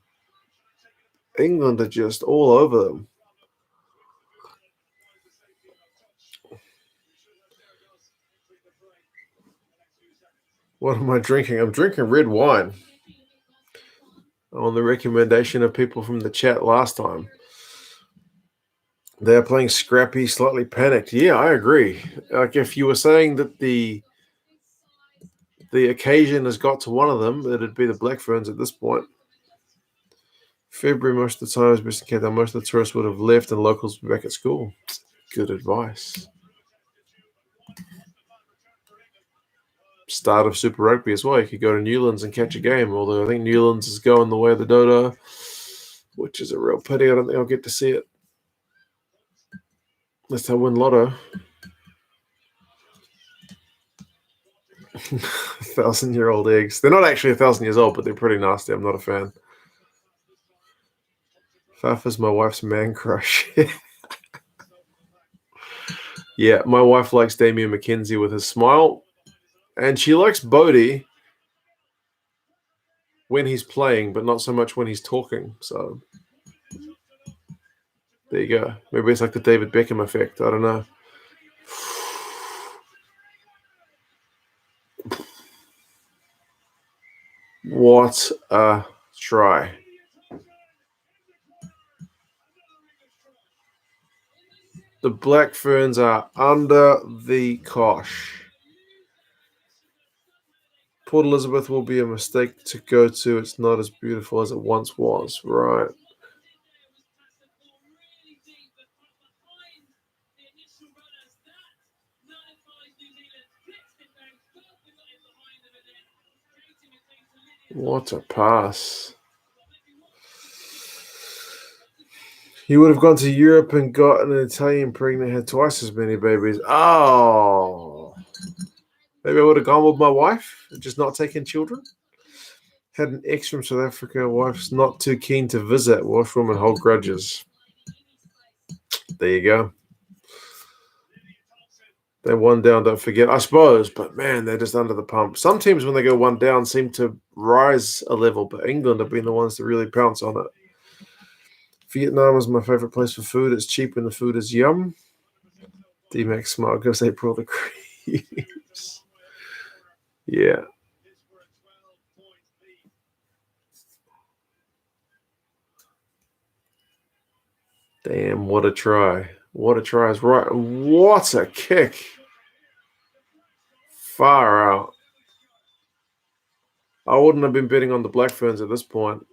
England are just all over them. What am I drinking? I'm drinking red wine. On the recommendation of people from the chat last time. They're playing scrappy, slightly panicked. Yeah, I agree. Like if you were saying that the occasion has got to one of them, it'd be the Black Ferns at this point. February, most of the time, is best in Cape Town. Most of the tourists would have left and locals would be back at school. Good advice. Start of Super Rugby as well. You could go to Newlands and catch a game, although I think Newlands is going the way of the Dodo, which is a real pity. I don't think I'll get to see it. Unless I win lotto. 1,000-year-old eggs. They're not actually 1,000 years old, but they're pretty nasty. I'm not a fan. Faf is my wife's man crush. Yeah, my wife likes Damien McKenzie with his smile. And she likes Bodie when he's playing, but not so much when he's talking. So there you go. Maybe it's like the David Beckham effect. I don't know. What a try. The Black Ferns are under the cosh. Port Elizabeth will be a mistake to go to. It's not as beautiful as it once was. Right. What a pass. He would have gone to Europe and got an Italian pregnant, had twice as many babies. Oh. Maybe I would have gone with my wife, just not taking children. Had an ex from South Africa. Wife's not too keen to visit. Washwoman hold grudges. There you go. They're one down, don't forget, I suppose. But, man, they're just under the pump. Some teams, when they go one down, seem to rise a level. But England have been the ones to really pounce on it. Vietnam is my favourite place for food. It's cheap and the food is yum. D-Max Smart goes April the creeps. Yeah. Damn, what a try. What a try is right. What a kick. Far out. I wouldn't have been betting on the Black Ferns at this point.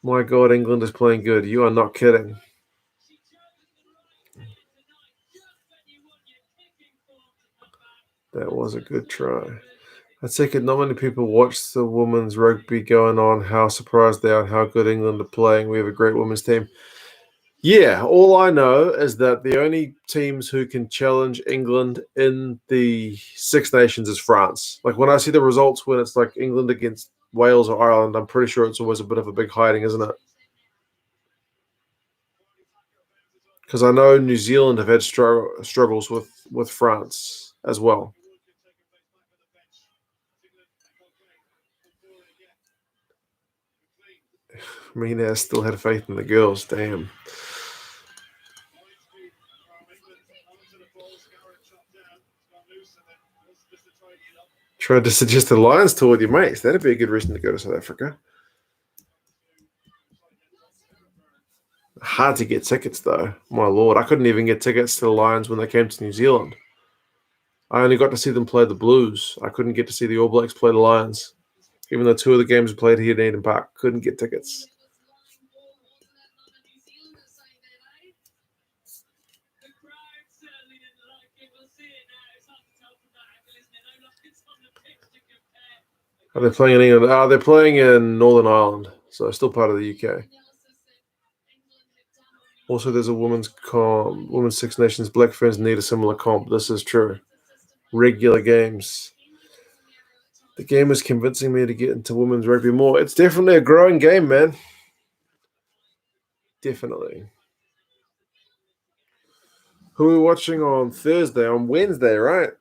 My God, England is playing good. You are not kidding. That was a good try. I take it not many people watch the women's rugby going on, how surprised they are, how good England are playing. We have a great women's team. Yeah, all I know is that the only teams who can challenge England in the Six Nations is France. Like when I see the results when it's like England against Wales or Ireland, I'm pretty sure it's always a bit of a big hiding, isn't it? Because I know New Zealand have had struggles with France as well. Mina still had faith in the girls. Damn. Tried to suggest the Lions tour with your mates. That'd be a good reason to go to South Africa. Hard to get tickets, though. My lord, I couldn't even get tickets to the Lions when they came to New Zealand. I only got to see them play the Blues. I couldn't get to see the All Blacks play the Lions. Even though two of the games were played here at Eden Park, couldn't get tickets. Are they playing in England? They're playing in Northern Ireland, so still part of the UK. Also, there's a women's Six Nations. Black Ferns need a similar comp. This is true. Regular games. The game is convincing me to get into women's rugby more. It's definitely a growing game, man. Definitely. Who are we watching on Thursday? On Wednesday, right?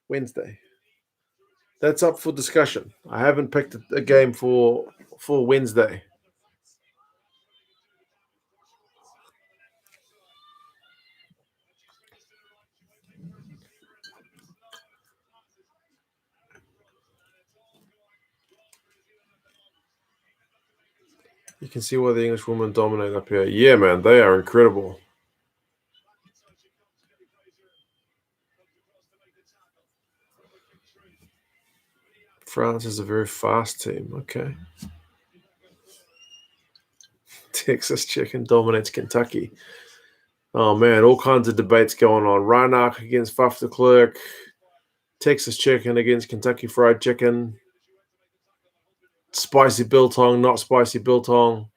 Wednesday. That's up for discussion. I haven't picked a game for Wednesday. You can see why the English women dominate up here. Yeah, man, they are incredible. France is a very fast team. Okay. Texas Chicken dominates Kentucky. Oh, man, all kinds of debates going on. Reinach against Faf de Klerk. Texas Chicken against Kentucky Fried Chicken. Spicy biltong, not spicy biltong.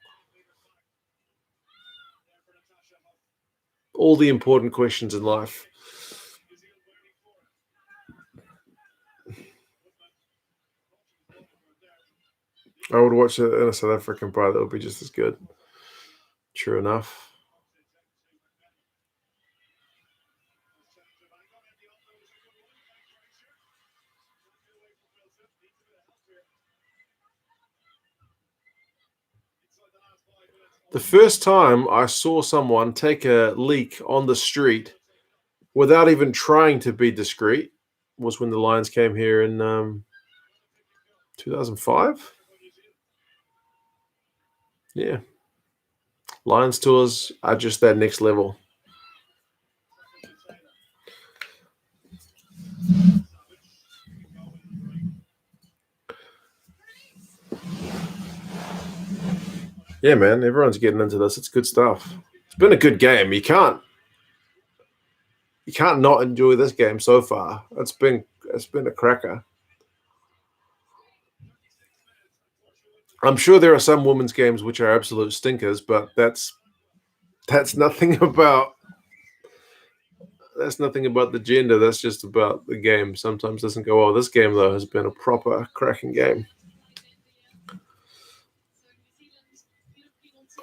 All the important questions in life. I would watch it in a South African pie. That would be just as good. True enough. The first time I saw someone take a leak on the street without even trying to be discreet was when the Lions came here in 2005? Yeah. Lions tours are just that next level. Yeah, man. Everyone's getting into this. It's good stuff. It's been a good game. You can't not enjoy this game so far. It's been a cracker. I'm sure there are some women's games which are absolute stinkers, but that's nothing about the gender. That's just about the game. Sometimes doesn't go well. This game though has been a proper cracking game.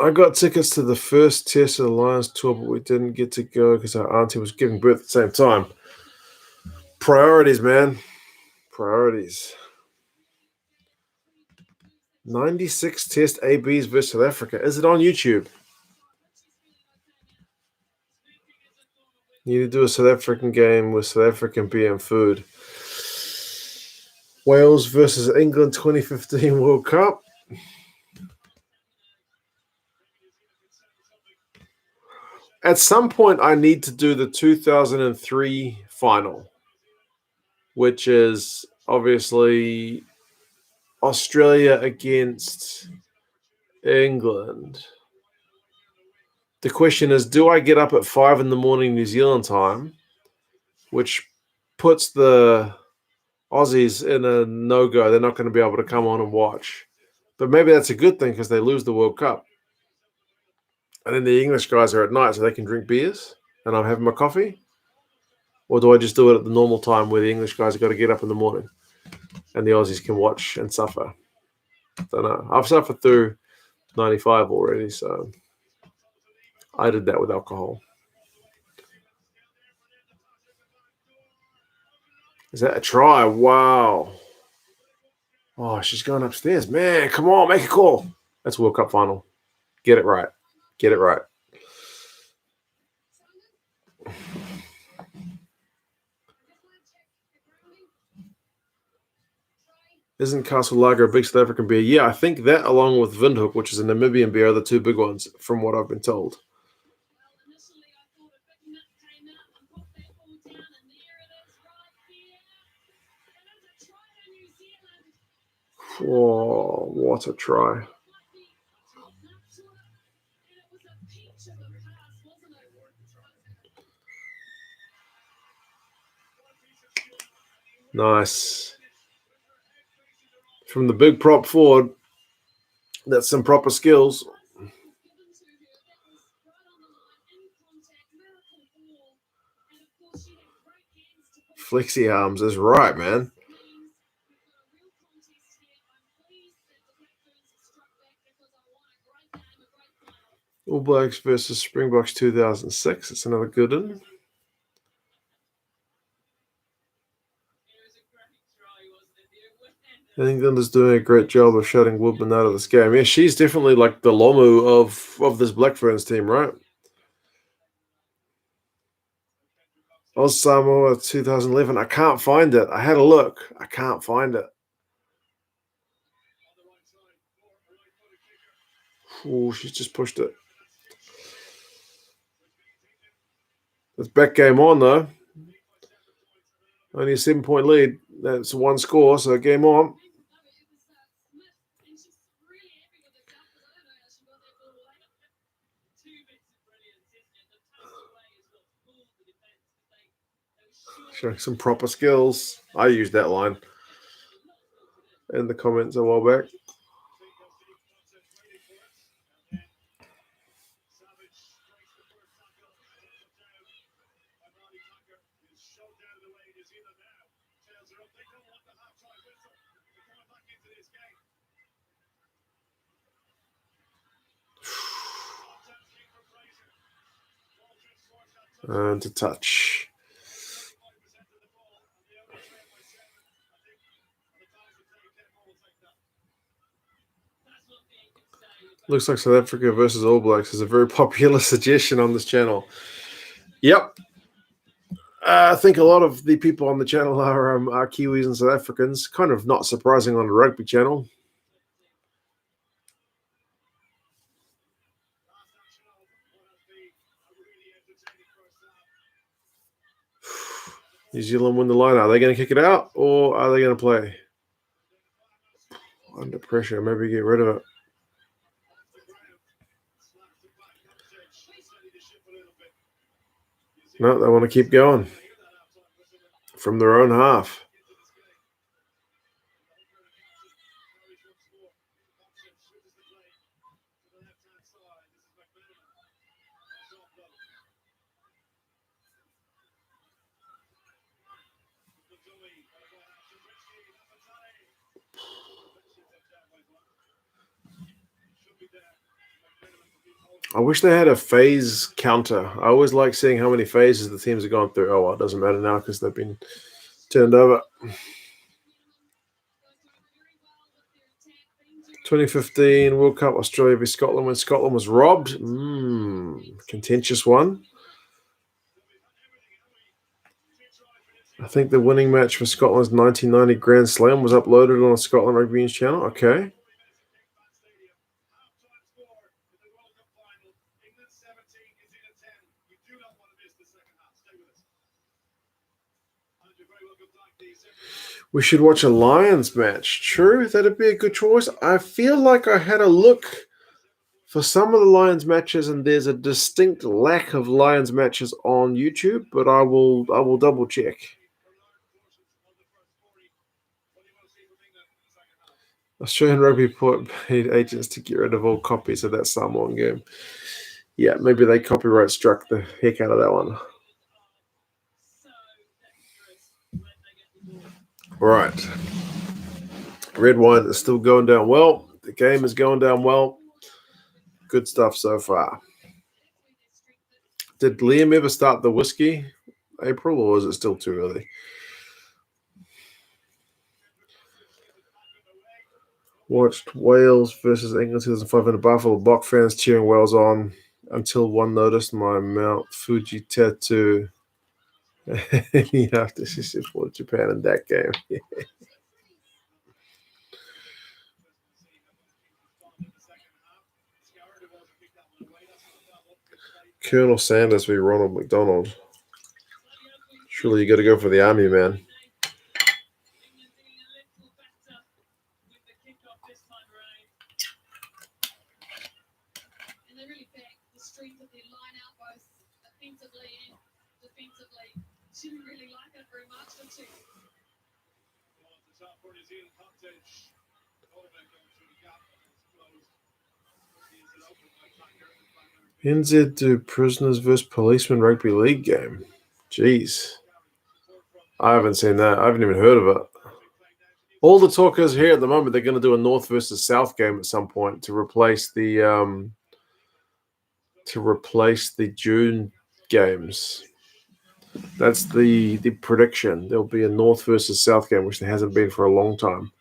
I got tickets to the first test of the Lions tour, but we didn't get to go because our auntie was giving birth at the same time. Priorities, man. Priorities. 96 test ABs versus South Africa. Is it on YouTube? You need to do a South African game with South African beer and food. Wales versus England 2015 World Cup. At some point, I need to do the 2003 final, which is obviously Australia against England. The question is, do I get up at 5 in the morning New Zealand time, which puts the Aussies in a no-go. They're not going to be able to come on and watch. But maybe that's a good thing because they lose the World Cup. And then the English guys are at night so they can drink beers and I'm having my coffee. Or do I just do it at the normal time where the English guys have got to get up in the morning and the Aussies can watch and suffer? I don't know. I've suffered through 95 already, so I did that with alcohol. Is that a try? Wow. Oh, she's going upstairs. Man, come on, make a call. That's World Cup final. Get it right. Get it right. Isn't Castle Lager a big South African beer? Yeah, I think that along with Windhoek, which is a Namibian beer, are the two big ones from what I've been told. Oh, what a try. Nice. From the big prop forward, that's some proper skills. Flexi arms is right, man. All Blacks versus Springboks 2006. It's another good one. England is doing a great job of shutting Woodman out of this game. Yeah, she's definitely like the Lomu of this Black Ferns team, right? Oz Samoa 2011. I can't find it. I had a look. I can't find it. Oh, she's just pushed it. It's back game on, though. Only a 7-point lead. That's one score, so game on. Showing some proper skills. I used that line in the comments a while back. And to touch. Looks like South Africa versus All Blacks is a very popular suggestion on this channel. Yep. I think a lot of the people on the channel are Kiwis and South Africans. Kind of not surprising on the rugby channel. New Zealand win the line. Are they going to kick it out or are they going to play? Under pressure, maybe get rid of it. No, they want to keep going from their own half. I wish they had a phase counter. I always like seeing how many phases the teams have gone through. Oh, well, it doesn't matter now because they've been turned over. 2015 World Cup, Australia v Scotland, when Scotland was robbed. Contentious one. I think the winning match for Scotland's 1990 Grand Slam was uploaded on a Scotland Rugby News channel. Okay. We should watch a Lions match. True, that'd be a good choice. I feel like I had a look for some of the Lions matches, and there's a distinct lack of Lions matches on YouTube, but I will double check. Australian Rugby paid agents to get rid of all copies of that Samoan game. Yeah, maybe they copyright struck the heck out of that one. All right. Red wine is still going down well. The game is going down well. Good stuff so far. Did Liam ever start the whiskey, April, or is it still too early? Watched Wales versus England 2005 in the Buffalo. Black Ferns cheering Wales on until one noticed my Mount Fuji tattoo. After she supported Japan in that game. Colonel Sanders v. Ronald McDonald. Surely you got to go for the army, man. NZ do prisoners versus policemen rugby league game. Jeez. I haven't seen that. I haven't even heard of it. All the talk is here at the moment, they're going to do a North versus South game at some point to replace the June games. That's the prediction. There'll be a North versus South game, which there hasn't been for a long time.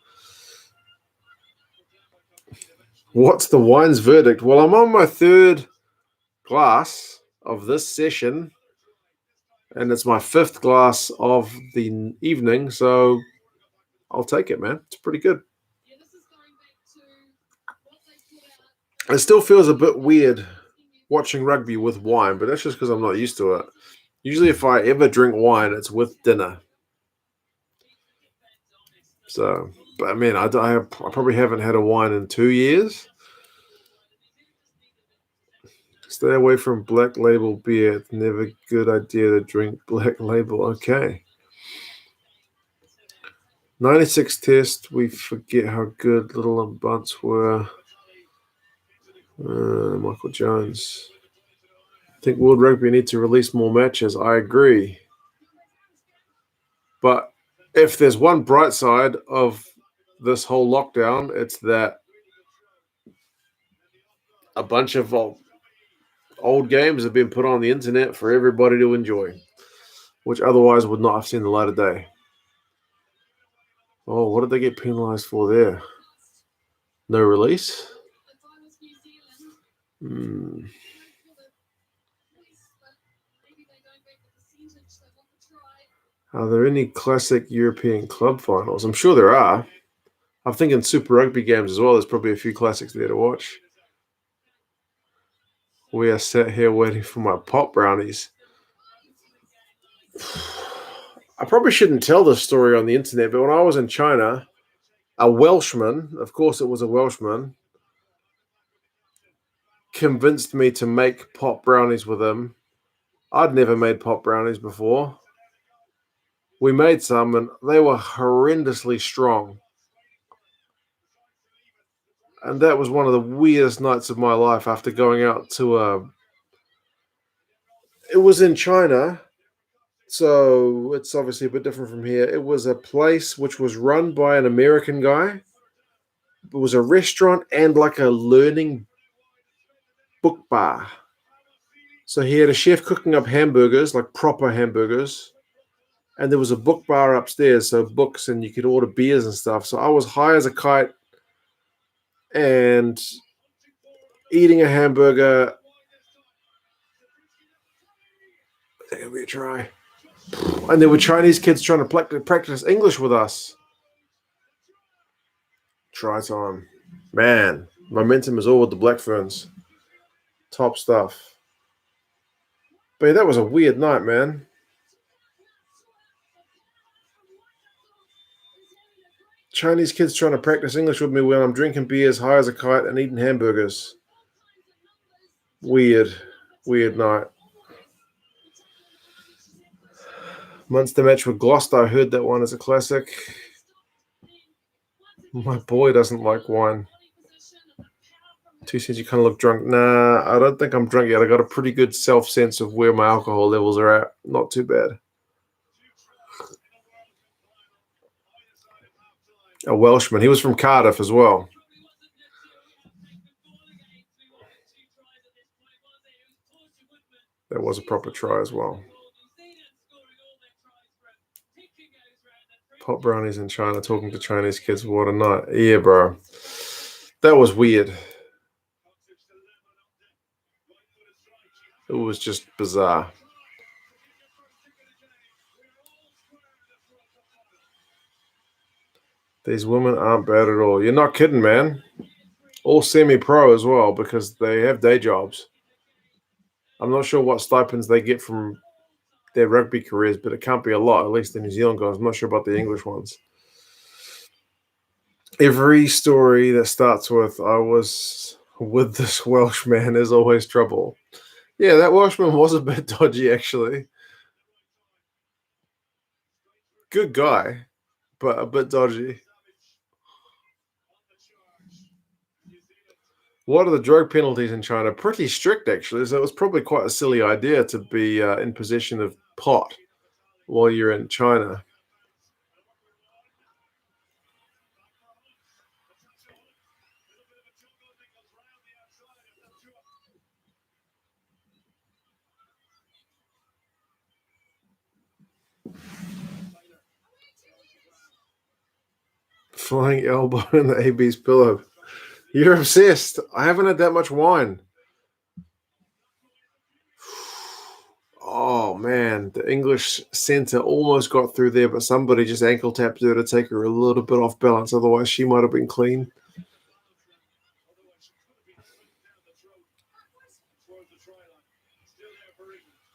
What's the wine's verdict? Well, I'm on my third glass of this session, and it's my fifth glass of the evening, so I'll take it, man. It's pretty good. It still feels a bit weird watching rugby with wine, but that's just because I'm not used to it. Usually if I ever drink wine, it's with dinner. So, but I mean, I probably haven't had a wine in 2 years. Stay away from black label beer. It's never a good idea to drink black label. Okay. 96 test. We forget how good Little and Bunts were. Michael Jones. I think World Rugby need to release more matches. I agree. But if there's one bright side of this whole lockdown, it's that a bunch of old games have been put on the internet for everybody to enjoy, which otherwise would not have seen the light of day. Oh, what did they get penalized for there? No release? Are there any classic European club finals? I'm sure there are. I'm thinking Super Rugby games as well. There's probably a few classics there to watch. We are sat here waiting for my pop brownies. I probably shouldn't tell this story on the internet, but when I was in China, a Welshman, of course it was a Welshman, convinced me to make pop brownies with him. I'd never made pop brownies before. We made some and they were horrendously strong. And that was one of the weirdest nights of my life after going out to it was in China, so it's obviously a bit different from here. It was a place which was run by an American guy. It was a restaurant and like a learning book bar. So he had a chef cooking up hamburgers, like proper hamburgers. And there was a book bar upstairs, so books, and you could order beers and stuff. So I was high as a kite and eating a hamburger. Give me a try. And there were Chinese kids trying to practice English with us. Try time. Man, momentum is all with the Black Ferns. Top stuff. But yeah, that was a weird night, man. Chinese kids trying to practice English with me when I'm drinking beers high as a kite and eating hamburgers. Weird night. Munster match with Gloucester. I heard that one is a classic. My boy doesn't like wine. 2 Cents, you kind of look drunk. Nah, I don't think I'm drunk yet. I got a pretty good self-sense of where my alcohol levels are at. Not too bad. A Welshman. He was from Cardiff as well. That was a proper try as well. Pop brownies in China, talking to Chinese kids. What a night. Yeah, bro. That was weird. It was just bizarre. These women aren't bad at all. You're not kidding, man. All semi-pro as well because they have day jobs. I'm not sure what stipends they get from their rugby careers, but it can't be a lot, at least the New Zealand guys. I'm not sure about the English ones. Every story that starts with "I was with this Welshman" is always trouble. Yeah, that Welshman was a bit dodgy, actually. Good guy, but a bit dodgy. What are the drug penalties in China? Pretty strict, actually. So it was probably quite a silly idea to be in possession of pot while you're in China. Flying elbow in the AB's pillow. You're obsessed. I haven't had that much wine. Oh man, the English centre almost got through there, but somebody just ankle tapped her to take her a little bit off balance. Otherwise, she might have been clean.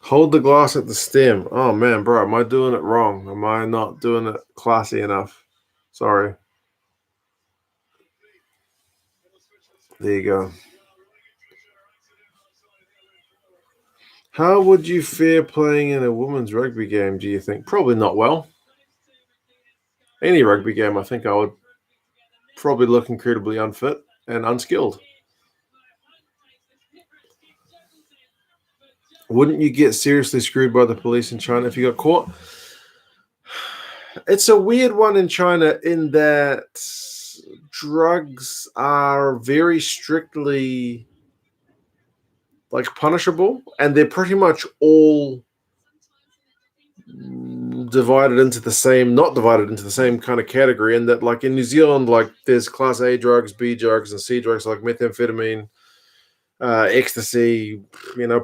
Hold the glass at the stem. Oh man, bro, am I doing it wrong? Am I not doing it classy enough? Sorry. There you go. How would you fare playing in a women's rugby game, do you think? Probably not well. Any rugby game, I think I would probably look incredibly unfit and unskilled. Wouldn't you get seriously screwed by the police in China if you got caught? It's a weird one in China in that drugs are very strictly like punishable, and they're pretty much all divided into the same, not divided into the same kind of category. And that, like in New Zealand, like there's class A drugs, B drugs, and C drugs, like methamphetamine, ecstasy,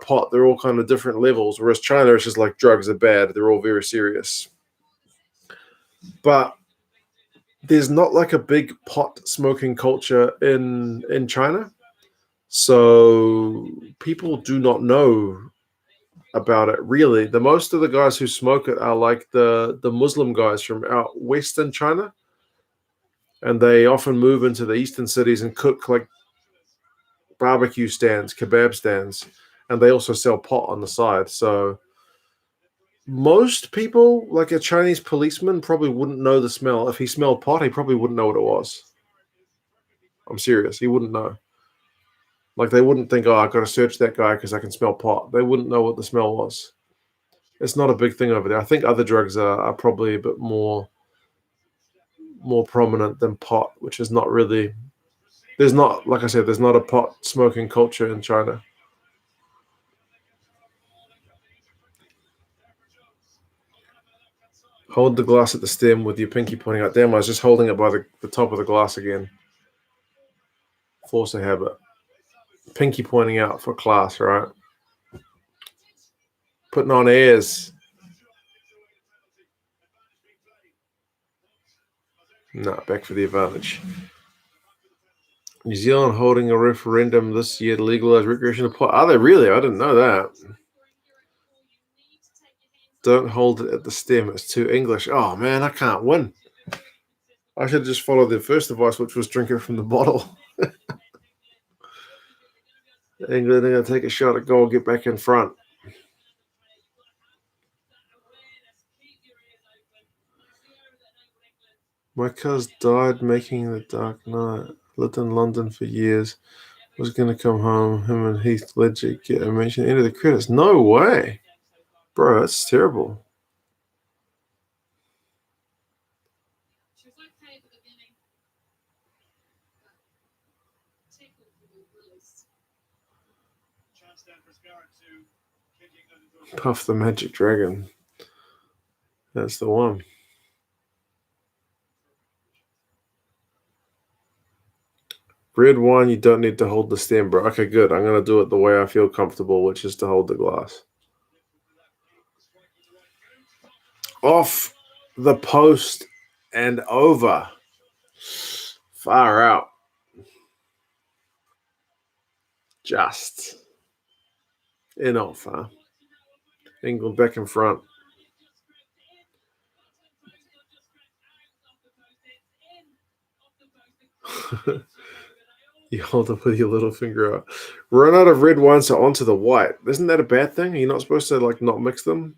pot. They're all kind of different levels. Whereas China, it's just like drugs are bad. They're all very serious. But there's not like a big pot smoking culture in China. So people do not know about it really. The most of the guys who smoke it are like the Muslim guys from out western China. And they often move into the eastern cities and cook like barbecue stands, kebab stands, and they also sell pot on the side. So most people, like a Chinese policeman, probably wouldn't know the smell. If he smelled pot, he probably wouldn't know what it was. I'm serious. He wouldn't know. Like they wouldn't think, oh, I've got to search that guy because I can smell pot. They wouldn't know what the smell was. It's not a big thing over there. I think other drugs are probably a bit more prominent than pot, which is not really. There's not, like I said, there's not a pot smoking culture in China. Hold the glass at the stem with your pinky pointing out. Damn, I was just holding it by the top of the glass again. Force a habit. Pinky pointing out for class, right? Putting on airs. No, back for the advantage. New Zealand holding a referendum this year to legalise recreational pot. Are they really? I didn't know that. Don't hold it at the stem. It's too English. Oh, man, I can't win. I should just follow the first advice, which was drink it from the bottle. England are going to take a shot at goal, get back in front. My cuz died making The Dark Knight. Lived in London for years. Was going to come home. Him and Heath Ledger get a mention. End of the credits. No way. Bro, that's terrible. Puff the Magic Dragon. That's the one. Red wine, you don't need to hold the stem, bro. Okay, good. I'm going to do it the way I feel comfortable, which is to hold the glass. Off the post and over. Far out. Just. In off, huh? England back in front. You hold up with your little finger out. Run out of red wine, so onto the white. Isn't that a bad thing? Are you not supposed to not mix them?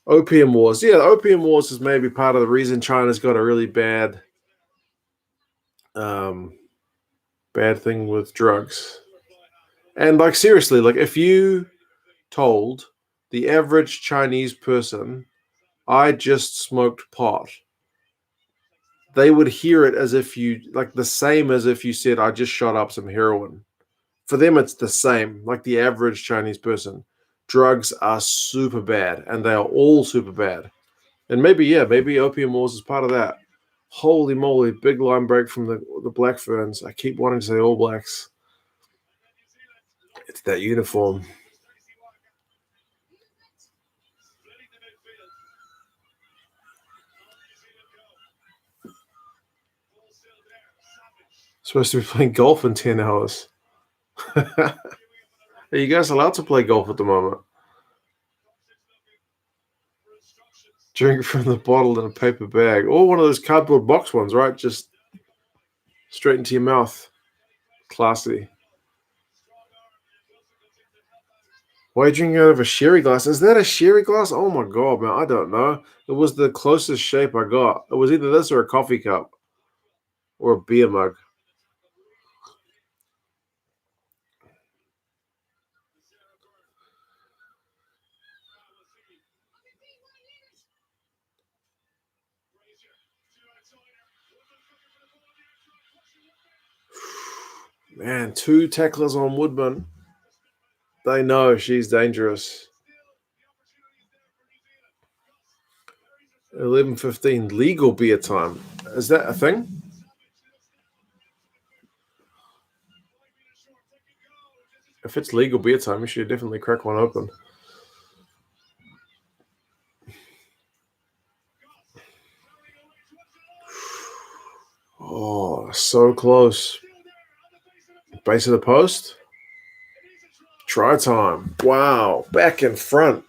Opium Wars. Yeah, the Opium Wars is maybe part of the reason China's got a really bad thing with drugs. And seriously, if you told the average Chinese person, I just smoked pot, they would hear it as if you the same as if you said I just shot up some heroin. For them, it's the same. Like the average Chinese person, drugs are super bad, and they are all super bad. And maybe Opium Wars is part of that. Holy moly, big line break from the Black Ferns. I keep wanting to say All Blacks. It's that uniform. Supposed to be playing golf in 10 hours. Are you guys allowed to play golf at the moment? Drink from the bottle in a paper bag. Or one of those cardboard box ones, right? Just straight into your mouth. Classy. Why are you drinking out of a sherry glass? Is that a sherry glass? Oh my god, man. I don't know. It was the closest shape I got. It was either this or a coffee cup. Or a beer mug. Man, 2 tacklers on Woodman. They know she's dangerous. 11:15 legal beer time. Is that a thing? If it's legal beer time, you should definitely crack one open. Oh, so close. Base of the post. Try time. Wow. Back in front.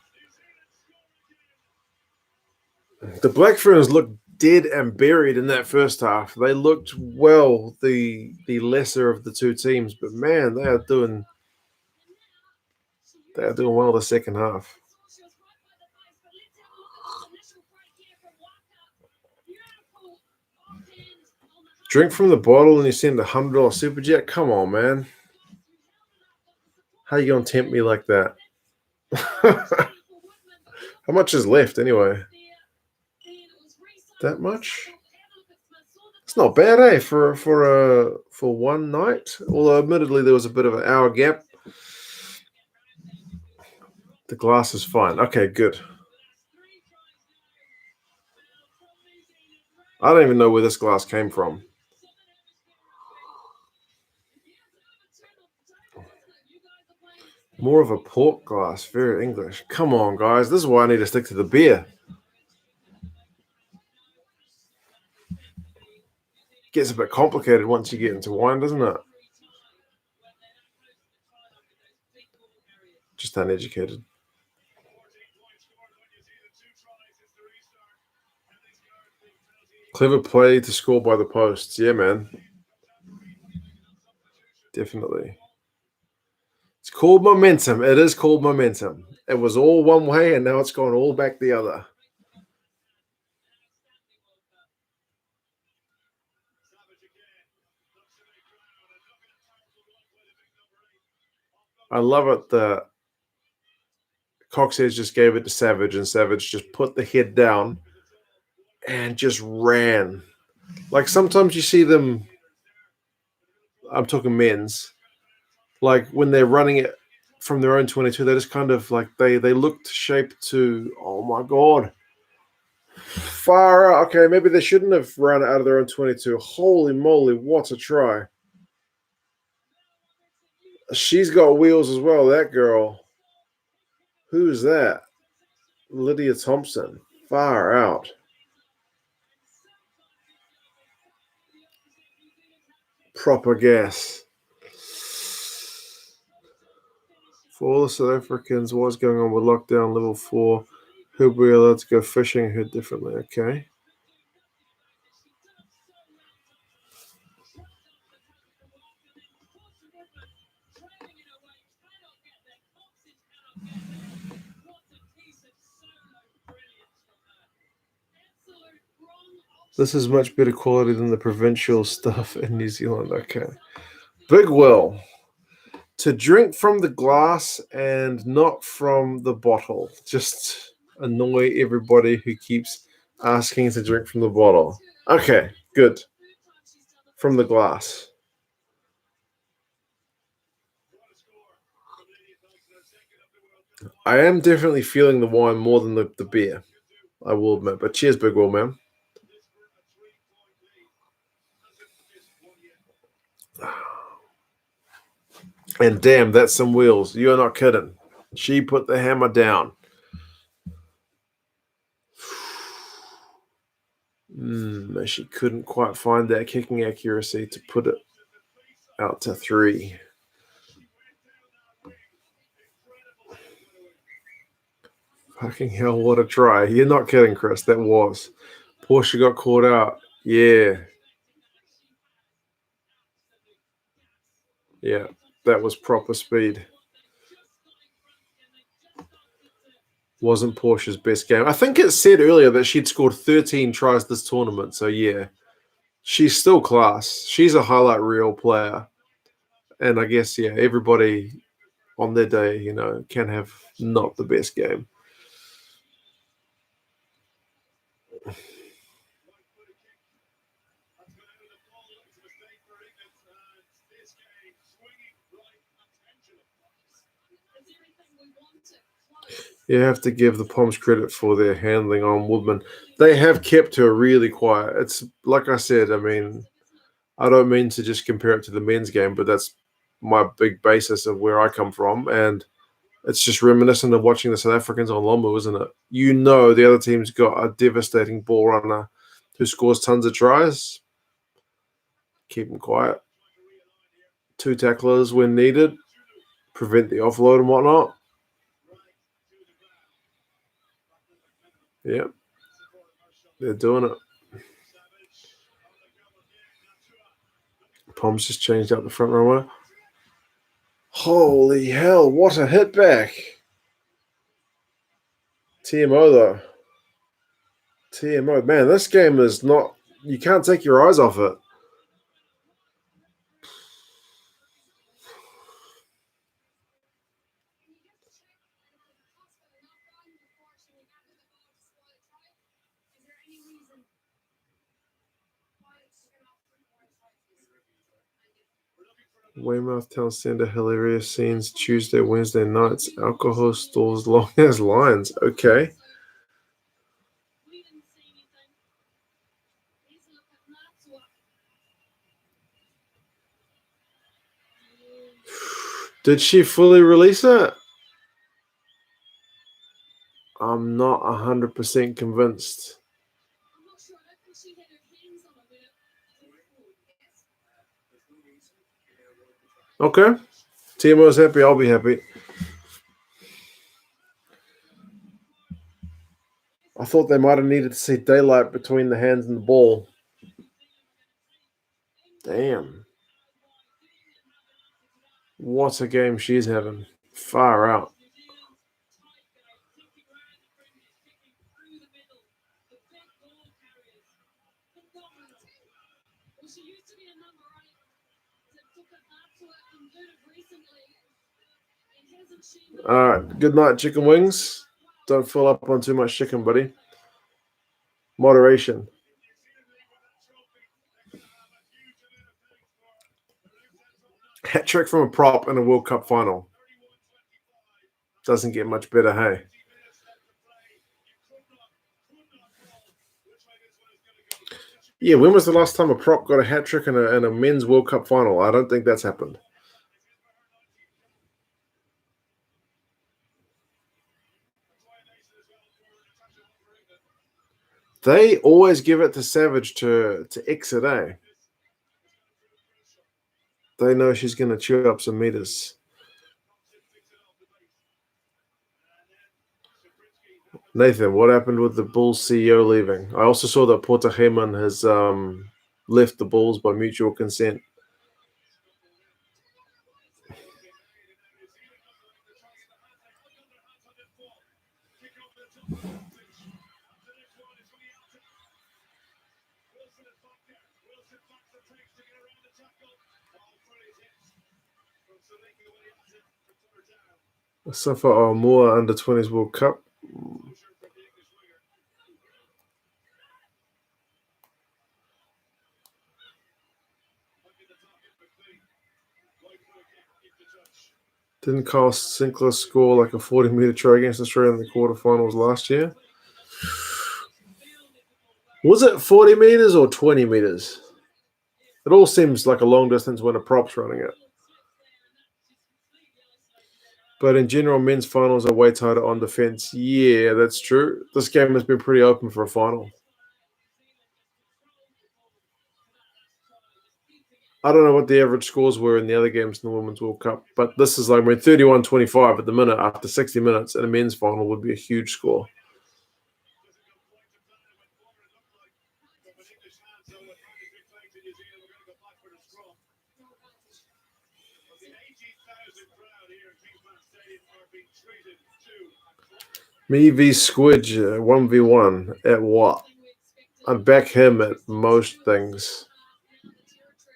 The Black Ferns looked dead and buried in that first half. They looked well, the lesser of the two teams, but man, they are doing well the second half. Drink from the bottle and you send $100 super jet? Come on, man. How you gonna tempt me like that? How much is left anyway? That much? It's not bad, eh? For one night. Although admittedly there was a bit of an hour gap. The glass is fine. Okay, good. I don't even know where this glass came from. More of a port glass. Very English. Come on, guys. This is why I need to stick to the beer. Gets a bit complicated once you get into wine, doesn't it? Just uneducated. Clever play to score by the posts. Yeah, man. Definitely. It's called momentum. It is called momentum. It was all one way, and now it's gone all back the other. I love it that Coxhead just gave it to Savage, and Savage just put the head down and just ran. Like sometimes you see them, I'm talking men's, like when they're running it from their own 22, they just kind of like they looked shaped to, oh my God, far out. Okay, maybe they shouldn't have run out of their own 22. Holy moly, what a try. She's got wheels as well, that girl. Who's that? Lydia Thompson. Far out. Proper gas. For all the South Africans, what's going on with lockdown level 4? Who'll be allowed to go fishing and heard differently? Okay. This is much better quality than the provincial stuff in New Zealand. Okay. Big Will. To drink from the glass and not from the bottle. Just annoy everybody who keeps asking to drink from the bottle. Okay, good. From the glass. I am definitely feeling the wine more than the beer, I will admit. But cheers, Big Will, man. And damn, that's some wheels. You're not kidding. She put the hammer down. She couldn't quite find that kicking accuracy to put it out to 3. Fucking hell, what a try. You're not kidding, Chris. That was. Porsche got caught out. Yeah. Yeah, that was proper speed. Wasn't Porsche's best game. I think it said earlier that she'd scored 13 tries this tournament. So, yeah, she's still class. She's a highlight reel player. And I guess, yeah, everybody on their day, can have not the best game. You have to give the Poms credit for their handling on Woodman. They have kept her really quiet. It's like I said, I mean, I don't mean to just compare it to the men's game, but that's my big basis of where I come from. And it's just reminiscent of watching the South Africans on Lomu, isn't it? The other team's got a devastating ball runner who scores tons of tries. keep them quiet. 2 tacklers when needed, prevent the offload and whatnot. Yep, they're doing it. Pom's just changed up the front rower. Holy hell, what a hit back. TMO though. TMO. Man, this game is not... You can't take your eyes off it. Weymouth Town Centre, hilarious scenes Tuesday, Wednesday nights. Alcohol stores long as lines. Okay. Did she fully release it? I'm not 100% convinced. Okay. TMO's happy, I'll be happy. I thought they might have needed to see daylight between the hands and the ball. Damn. What a game she's having. Far out. All right. Good night, chicken wings. Don't fill up on too much chicken, buddy. Moderation. Hat trick from a prop in a World Cup final. Doesn't get much better, hey? Yeah, when was the last time a prop got a hat trick in a men's World Cup final? I don't think that's happened. They always give it to Savage to exit, eh? They know she's going to chew up some meters. Nathan, what happened with the Bulls CEO leaving? I also saw that Porter Heyman has left the Bulls by mutual consent. Safa Almoa under 20s World Cup. Didn't Kyle Sinclair score like a 40-meter try against Australia in the quarterfinals last year? Was it 40 meters or 20 meters? It all seems like a long distance when a prop's running it. But in general, men's finals are way tighter on defense. Yeah, that's true. This game has been pretty open for a final. I don't know what the average scores were in the other games in the Women's World Cup, but this is like 31-25 at the minute after 60 minutes in a men's final would be a huge score. Me v Squidge 1v1 at what? I back him at most things.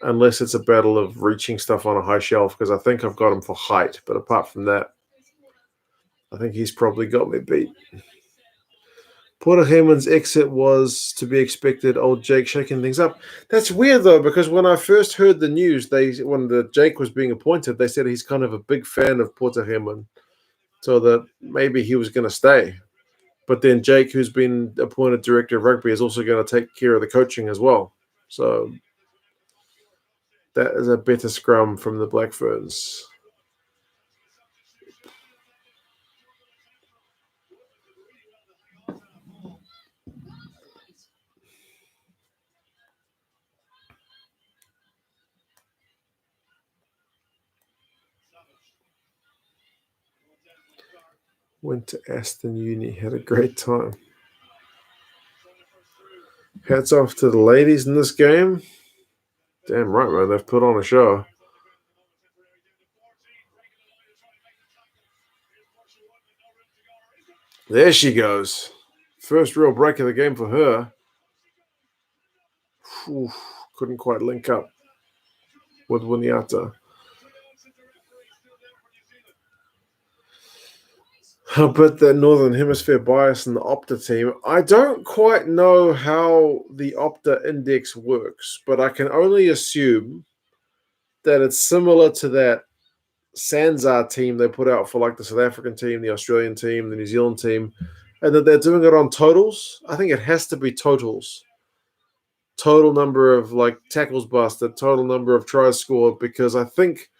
Unless it's a battle of reaching stuff on a high shelf, because I think I've got him for height. But apart from that, I think he's probably got me beat. Porter Heyman's exit was to be expected. Old Jake shaking things up. That's weird, though, because when I first heard the news, when the Jake was being appointed, they said he's kind of a big fan of Porter Heyman, so that maybe he was going to stay. But then Jake, who's been appointed director of rugby, is also going to take care of the coaching as well. So that is a better scrum from the Black Ferns. Went to Aston Uni, had a great time. Hats off to the ladies in this game. Damn right, man. They've put on a show. There she goes. First real break of the game for her. Oof, couldn't quite link up with Winiata. How about that Northern Hemisphere bias in the Opta team? I don't quite know how the Opta index works, but I can only assume that it's similar to that Sanzar team they put out for like the South African team, the Australian team, the New Zealand team, and that they're doing it on totals. I think it has to be totals. Total number of like tackles busted, total number of tries scored, because I think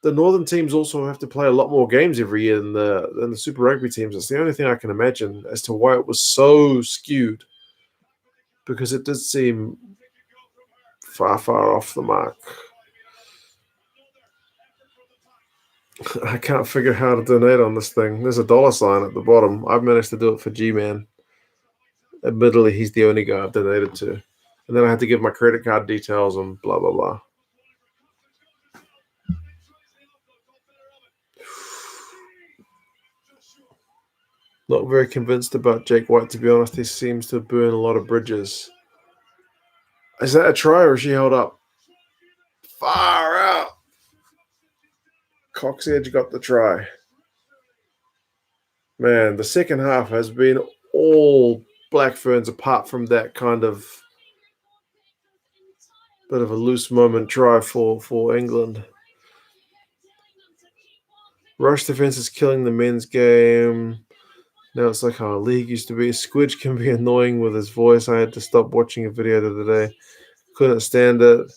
the Northern teams also have to play a lot more games every year than the Super Rugby teams. It's the only thing I can imagine as to why it was so skewed, because it did seem far, far off the mark. I can't figure how to donate on this thing. There's a $sign at the bottom. I've managed to do it for G-Man. Admittedly, he's the only guy I've donated to. And then I had to give my credit card details and blah, blah, blah. Not very convinced about Jake White, to be honest. He seems to burn a lot of bridges. Is that a try or is she held up? Far out. Cox Edge got the try. Man, the second half has been all Black Ferns apart from that kind of bit of a loose moment try for England. Rush defense is killing the men's game. Now it's like how a league used to be. Squidge can be annoying with his voice. I had to stop watching a video the other day. Couldn't stand it.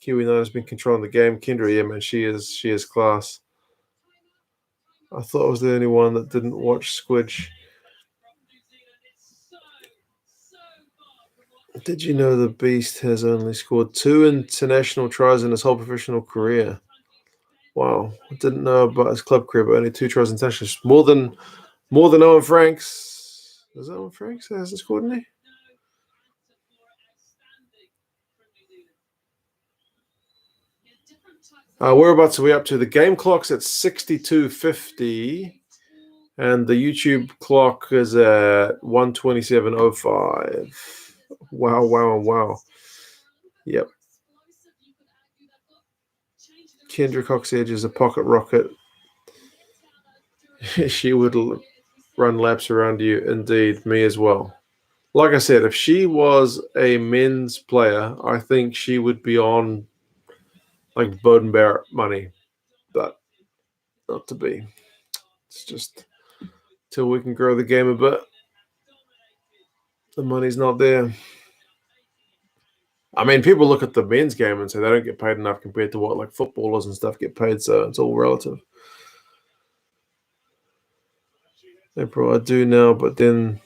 Kiwi 9 has been controlling the game. Kendra, yeah, man, she is class. I thought I was the only one that didn't watch Squidge. Did you know the Beast has only scored 2 international tries in his whole professional career? Wow, I didn't know about his club career, but only 2 tries internationally. More than Owen Franks. Is that Owen Franks that hasn't scored any? Whereabouts are we up to? The game clock's at 62:50, and the YouTube clock is at 1:27:05. Wow. Yep. Kendra Cox Edge is a pocket rocket. She would run laps around you. Indeed, me as well. Like I said, if she was a men's player, I think she would be on like Bowden Barrett money, but not to be. It's just till we can grow the game a bit. The money's not there. I mean, people look at the men's game and say they don't get paid enough compared to what like footballers and stuff get paid, so it's all relative. April, I do now, but then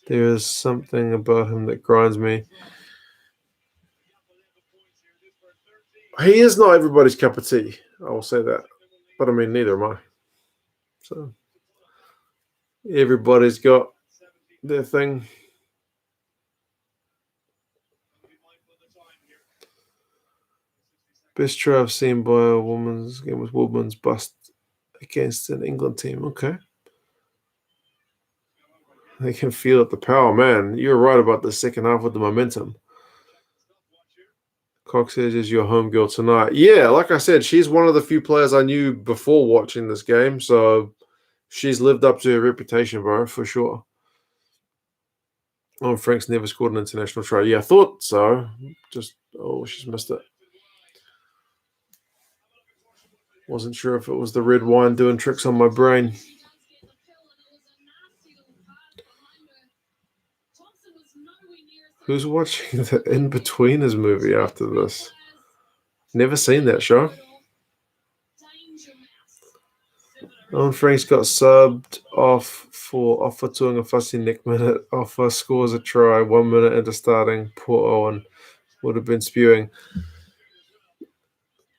there is something about him that grinds me. He is not everybody's cup of tea, I will say that. But I mean, neither am I. So everybody's got their thing. Best try I've seen by a woman's game was Woodman's bust against an England team. Okay. They can feel it, the power. Man, you're right about the second half with the momentum. Cox Edge is your home girl tonight. Yeah, like I said, she's one of the few players I knew before watching this game, so she's lived up to her reputation, bro, for sure. Oh, Frank's never scored an international try. Yeah, I thought so. She's missed it. Wasn't sure if it was the red wine doing tricks on my brain. Who's watching the In-Betweeners movie after this? Never seen that show. Owen Franks got subbed off for doing a fussy neck minute. Offa scores a try 1 minute into starting. Poor Owen would have been spewing.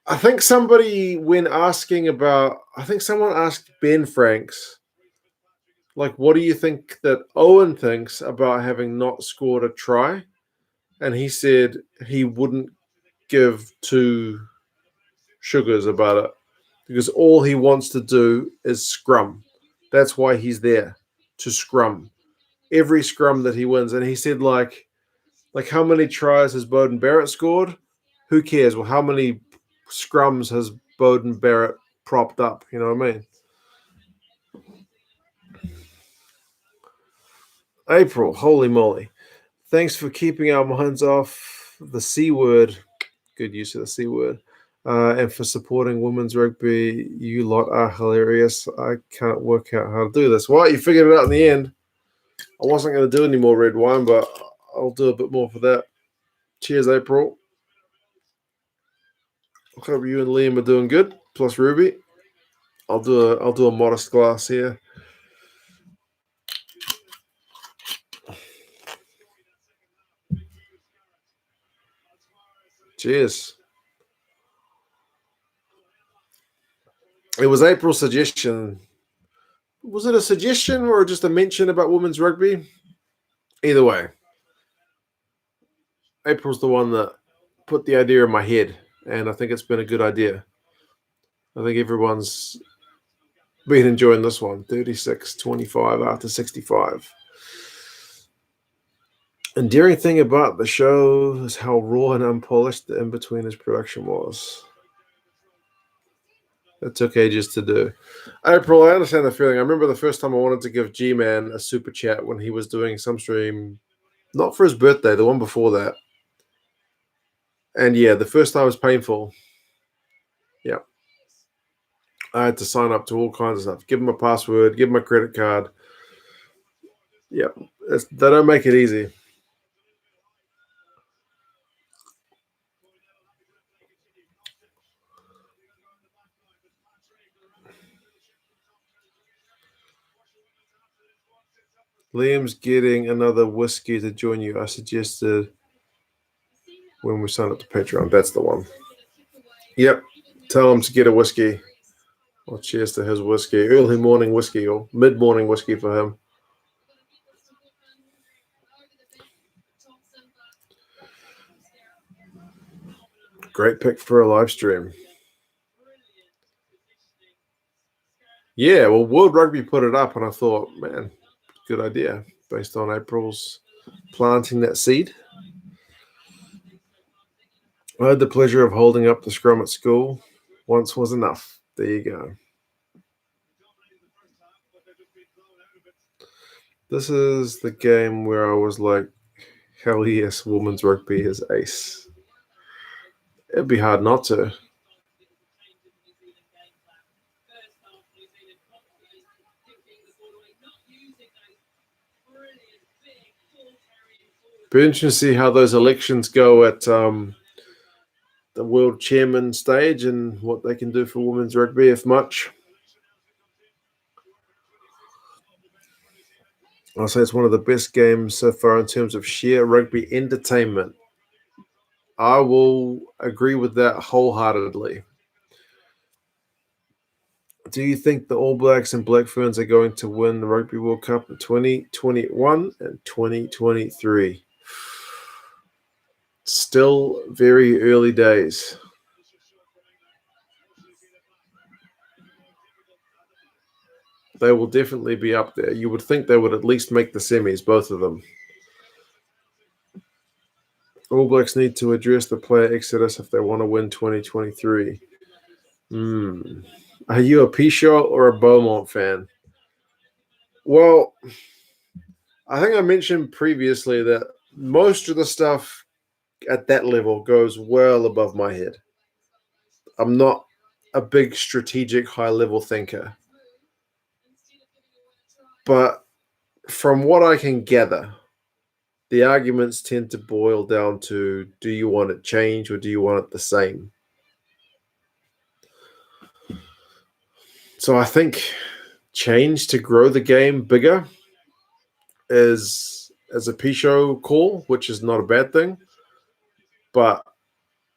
I think somebody, when asking about, I think someone asked Ben Franks, like, what do you think that Owen thinks about having not scored a try? And he said he wouldn't give two sugars about it because all he wants to do is scrum. That's why he's there, to scrum. Every scrum that he wins. And he said, like how many tries has Bowden Barrett scored? Who cares? Well, how many scrums has Bowden Barrett propped up? You know what I mean? April, holy moly. Thanks for keeping our minds off the C word. Good use of the C word. And for supporting women's rugby. You lot are hilarious. I can't work out how to do this. Well, you figured it out in the end. I wasn't going to do any more red wine, but I'll do a bit more for that. Cheers, April. I hope you and Liam are doing good. Plus Ruby. I'll do a modest glass here. Cheers. It was April's suggestion. Was it a suggestion or just a mention about women's rugby? Either way, April's the one that put the idea in my head, and I think it's been a good idea. I think everyone's been enjoying this one. 36-25 after 65. Endearing thing about the show is how raw and unpolished the in-betweeners production was. It took ages to do. April, I understand the feeling. I remember the first time I wanted to give G-Man a super chat when he was doing some stream, not for his birthday, the one before that. And yeah, the first time was painful. Yeah. I had to sign up to all kinds of stuff. Give him a password, give him a credit card. Yeah. They don't make it easy. Liam's getting another whiskey to join you. I suggested when we signed up to Patreon. That's the one. Yep. Tell him to get a whiskey. Well, cheers to his whiskey. Early morning whiskey or mid-morning whiskey for him. Great pick for a live stream. Yeah, well, World Rugby put it up, and I thought, man, good idea, based on April's planting that seed. I had the pleasure of holding up the scrum at school. Once was enough. There you go. This is the game where I was like, hell yes, women's rugby is ace. It'd be hard not to. Be interesting to see how those elections go at the world chairman stage and what they can do for women's rugby, if much. I'll say it's one of the best games so far in terms of sheer rugby entertainment. I will agree with that wholeheartedly. Do you think the All Blacks and Black Ferns are going to win the Rugby World Cup in 2021 and 2023? Still very early days. They will definitely be up there. You would think they would at least make the semis, both of them. All Blacks need to address the player exodus if they want to win 2023. Are you a Pichot or a Beaumont fan? Well, I think I mentioned previously that most of the stuff at that level goes well above my head. I'm not a big strategic high-level thinker. But from what I can gather, the arguments tend to boil down to, do you want it changed or do you want it the same? So I think change to grow the game bigger is a Pichot call, which is not a bad thing. But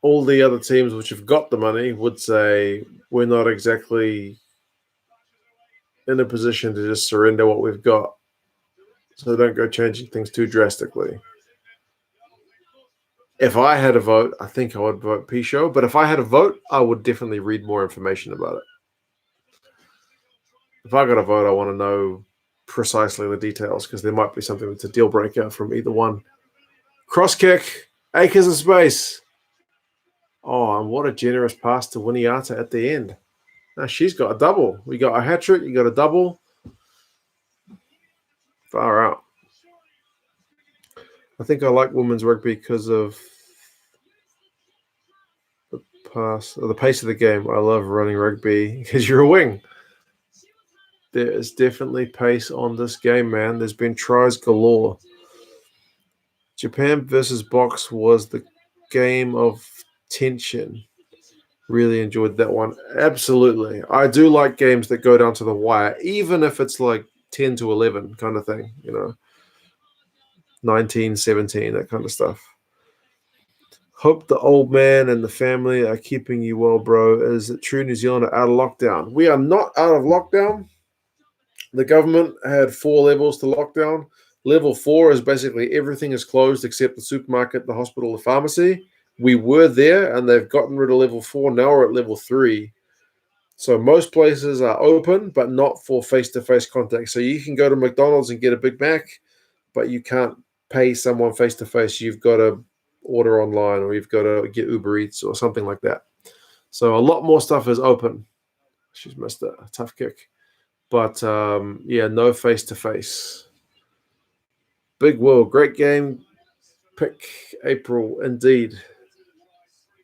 all the other teams which have got the money would say we're not exactly in a position to just surrender what we've got. So don't go changing things too drastically. If I had a vote, I think I would vote Pichot. But if I had a vote, I would definitely read more information about it. If I got a vote, I want to know precisely the details because there might be something that's a deal breaker from either one. Cross kick, acres of space. Oh, and what a generous pass to Winiata at the end. Now she's got a double. We got a hat trick, you got a double. Far out. I think I like women's rugby because of the pass or the pace of the game. I love running rugby because you're a wing. There is definitely pace on this game, man. There's been tries galore. Japan versus Box was the game of tension. Really enjoyed that one. Absolutely. I do like games that go down to the wire, even if it's like 10 to 11 kind of thing, 19, 17, that kind of stuff. Hope the old man and the family are keeping you well, bro. Is it true New Zealand are out of lockdown? We are not out of lockdown. The government had 4 levels to lockdown. Level 4 is basically everything is closed except the supermarket, the hospital, the pharmacy. We were there and they've gotten rid of level 4. Now we're at level 3. So most places are open, but not for face-to-face contact. So you can go to McDonald's and get a Big Mac, but you can't pay someone face-to-face. You've got to order online or you've got to get Uber Eats or something like that. So a lot more stuff is open. She's missed a tough kick. But, no face-to-face. Big Will, great game. Pick April, indeed.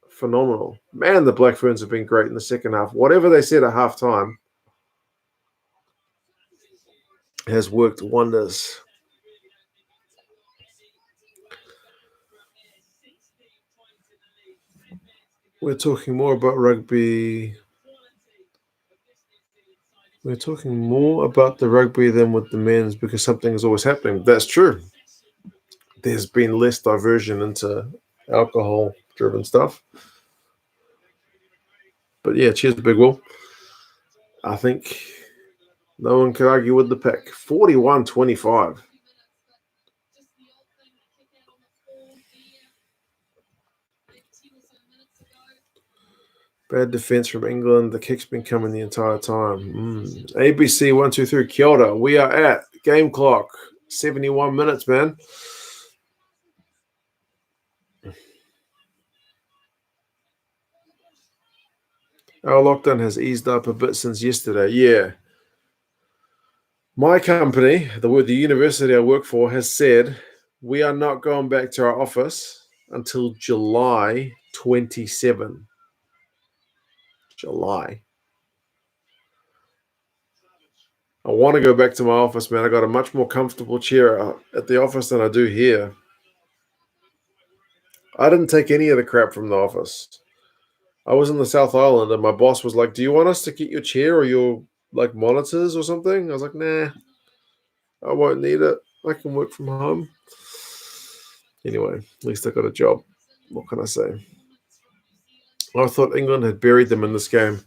Phenomenal. Man, the Black Ferns have been great in the second half. Whatever they said at halftime has worked wonders. We're talking more about rugby. We're talking more about the rugby than with the men's because something is always happening. That's true. There's been less diversion into alcohol-driven stuff. But yeah, cheers, Big Will. I think no one could argue with the pick. 41-25. Bad defense from England. The kick's been coming the entire time. ABC 123 Kia ora. We are at game clock. 71 minutes, man. Our lockdown has eased up a bit since yesterday. Yeah. My company, the university I work for, has said we are not going back to our office until July 27. July. I want to go back to my office, man. I got a much more comfortable chair at the office than I do here. I didn't take any of the crap from the office. I was in the South Island and my boss was like, do you want us to get your chair or your monitors or something? I was like, nah, I won't need it. I can work from home. Anyway, at least I got a job. What can I say? I thought England had buried them in this game.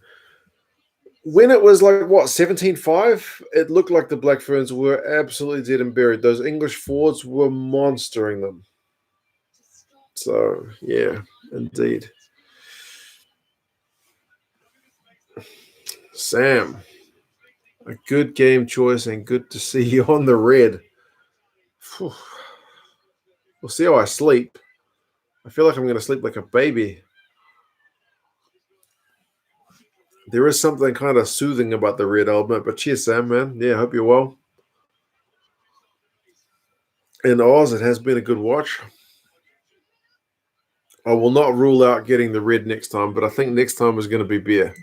When it was 17-5, it looked like the Black Ferns were absolutely dead and buried. Those English forwards were monstering them. So, yeah, indeed. Sam, a good game choice and good to see you on the red. Whew. We'll see how I sleep. I feel like I'm going to sleep like a baby. There is something kind of soothing about the red, I'll admit. But cheers, Sam, man. Yeah, hope you're well. In Oz, it has been a good watch. I will not rule out getting the red next time, but I think next time is going to be beer.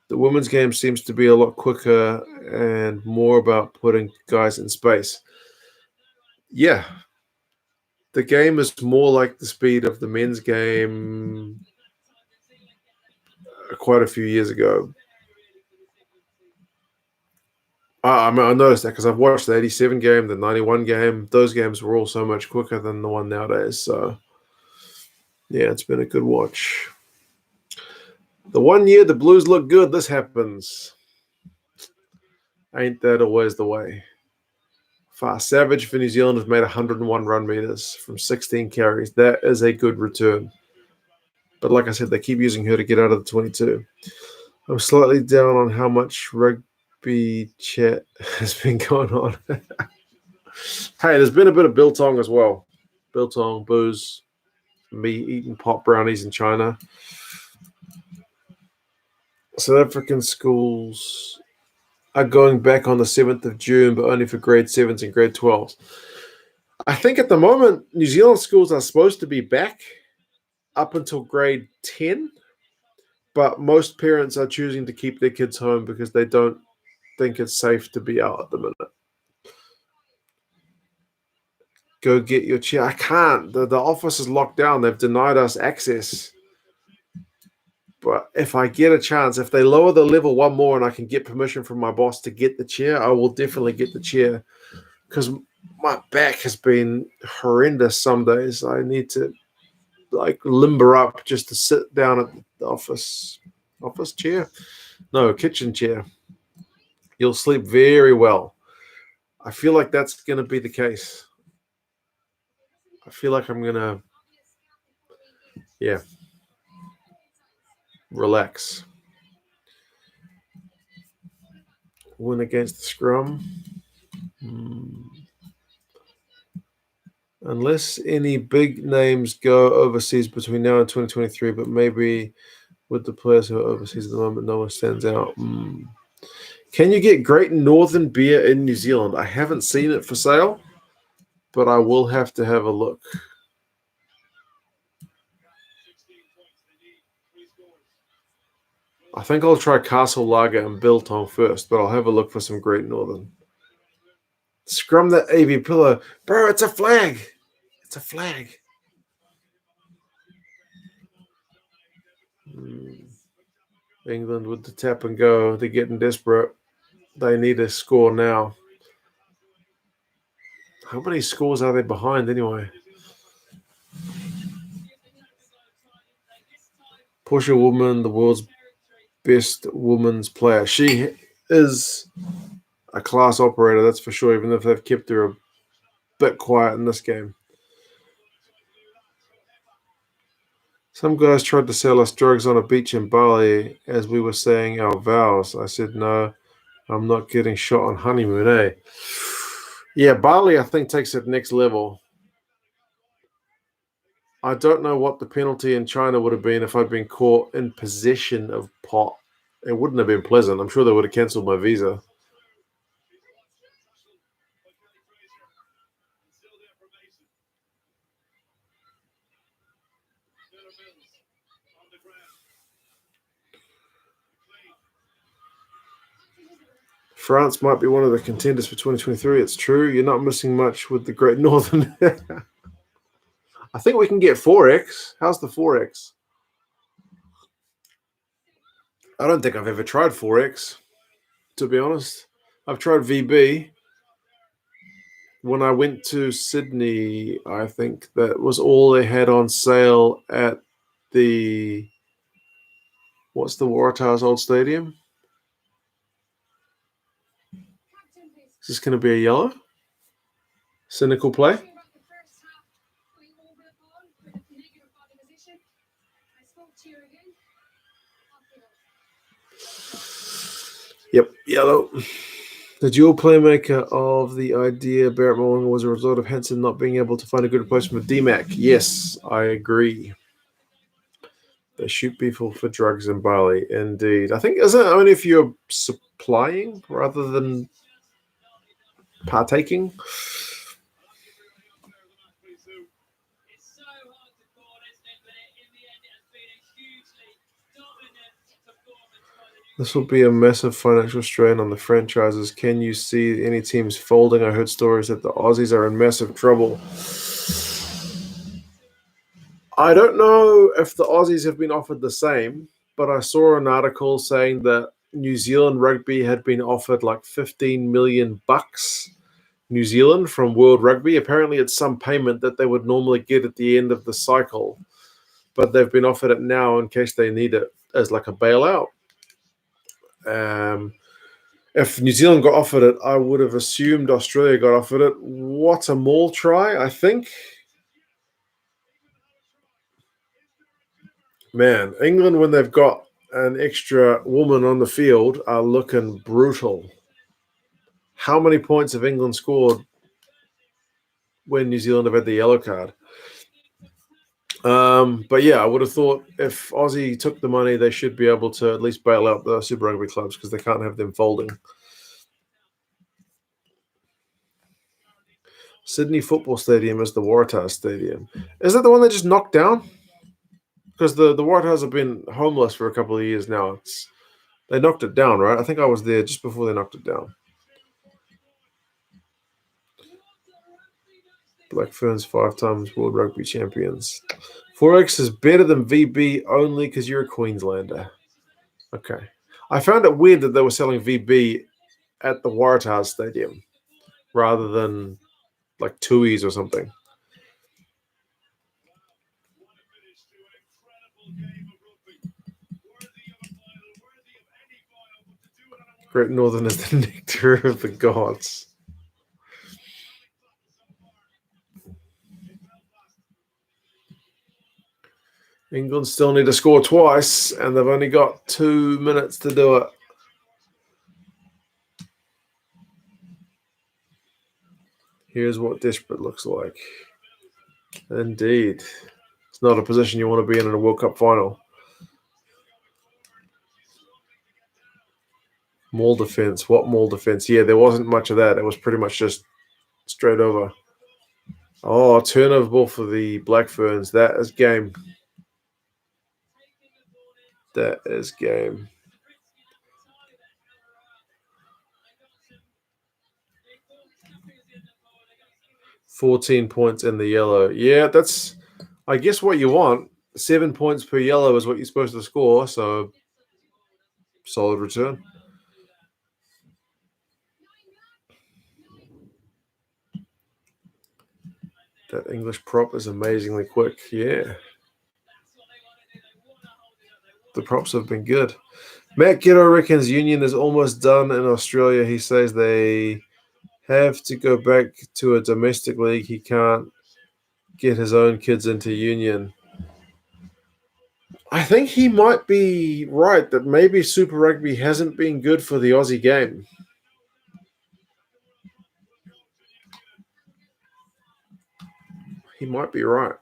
The women's game seems to be a lot quicker and more about putting guys in space. Yeah. The game is more like the speed of the men's game quite a few years ago. I mean, I noticed that because I've watched the 87 game, the 91 game. Those games were all so much quicker than the one nowadays. So, yeah, it's been a good watch. The one year the Blues look good, this happens. Ain't that always the way? Far Savage for New Zealand has made 101 run meters from 16 carries. That is a good return. But like I said, they keep using her to get out of the 22. I'm slightly down on how much rugby chat has been going on. Hey, there's been a bit of biltong as well. Biltong, booze, me eating pot brownies in China. South African schools are going back on the 7th of June, but only for grade 7s and grade 12s. I think at the moment, New Zealand schools are supposed to be back up until grade 10, but most parents are choosing to keep their kids home because they don't think it's safe to be out at the minute. Go get your chair. I can't. The office is locked down. They've denied us access. But if I get a chance, if they lower the level one more and I can get permission from my boss to get the chair, I will definitely get the chair because my back has been horrendous some days. I need to limber up just to sit down at the office chair. No, kitchen chair. You'll sleep very well. I feel like that's going to be the case. I feel like I'm going to, relax. Win against the scrum. Unless any big names go overseas between now and 2023, but maybe with the players who are overseas at the moment, no one stands out. Can you get Great Northern beer in New Zealand? I haven't seen it for sale, but I will have to have a look. I think I'll try Castle Lager and Biltong first, but I'll have a look for some Great Northern. Scrum that AV pillow. Bro, it's a flag. It's a flag. England with the tap and go. They're getting desperate. They need a score now. How many scores are they behind anyway? Portia Woman, the world's best women's player. She is a class operator, that's for sure, even if they've kept her a bit quiet in this game. Some guys tried to sell us drugs on a beach in Bali as we were saying our vows. I said, no, I'm not getting shot on honeymoon, eh? Yeah, Bali, I think, takes it next level. I don't know what the penalty in China would have been if I'd been caught in possession of pot. It wouldn't have been pleasant. I'm sure they would have cancelled my visa. France might be one of the contenders for 2023. It's true. You're not missing much with the Great Northern. I think we can get 4X. How's the 4X? I don't think I've ever tried 4X, to be honest. I've tried VB. When I went to Sydney, I think that was all they had on sale at the... What's the Waratahs old stadium? Is this going to be a yellow? Cynical play? Yep, yellow. The dual playmaker of the idea Barrett Mullinger was a result of Hansen not being able to find a good replacement for DMAC. Yes, I agree. They shoot people for drugs in Bali, indeed. I think, isn't it only if you're supplying rather than partaking? This will be a massive financial strain on the franchises. Can you see any teams folding? I heard stories that the Aussies are in massive trouble. I don't know if the Aussies have been offered the same, but I saw an article saying that New Zealand Rugby had been offered like 15 million bucks New Zealand from World Rugby. Apparently, it's some payment that they would normally get at the end of the cycle, but they've been offered it now in case they need it as like a bailout. If New Zealand got offered it, I would have assumed Australia got offered it. What a maul try, I think. Man, England, when they've got an extra woman on the field, are looking brutal. How many points have England scored when New Zealand have had the yellow card? But yeah, I would have thought if Aussie took the money, they should be able to at least bail out the Super Rugby clubs because they can't have them folding. Sydney Football Stadium is the Waratahs Stadium. Is that the one they just knocked down? Because the Waratahs have been homeless for a couple of years now. They knocked it down, right? I think I was there just before they knocked it down. Black Ferns 5 times World Rugby champions. 4X is better than VB only because you're a Queenslander. Okay. I found it weird that they were selling VB at the Waratahs Stadium rather than like Tui's or something. Great Northern is the nectar of the gods. England still need to score twice, and they've only got 2 minutes to do it. Here's what desperate looks like. Indeed. It's not a position you want to be in a World Cup final. Maul defense. What maul defense? Yeah, there wasn't much of that. It was pretty much just straight over. Oh, turnover ball for the Black Ferns. That is game. That is game. $14 points in the yellow. Yeah, that's, I guess, what you want. 7 points per yellow is what you're supposed to score. So, solid return. That English prop is amazingly quick. Yeah. The props have been good. Matt Ghetto reckons Union is almost done in Australia. He says they have to go back to a domestic league. He can't get his own kids into Union. I think he might be right that maybe Super Rugby hasn't been good for the Aussie game. He might be right.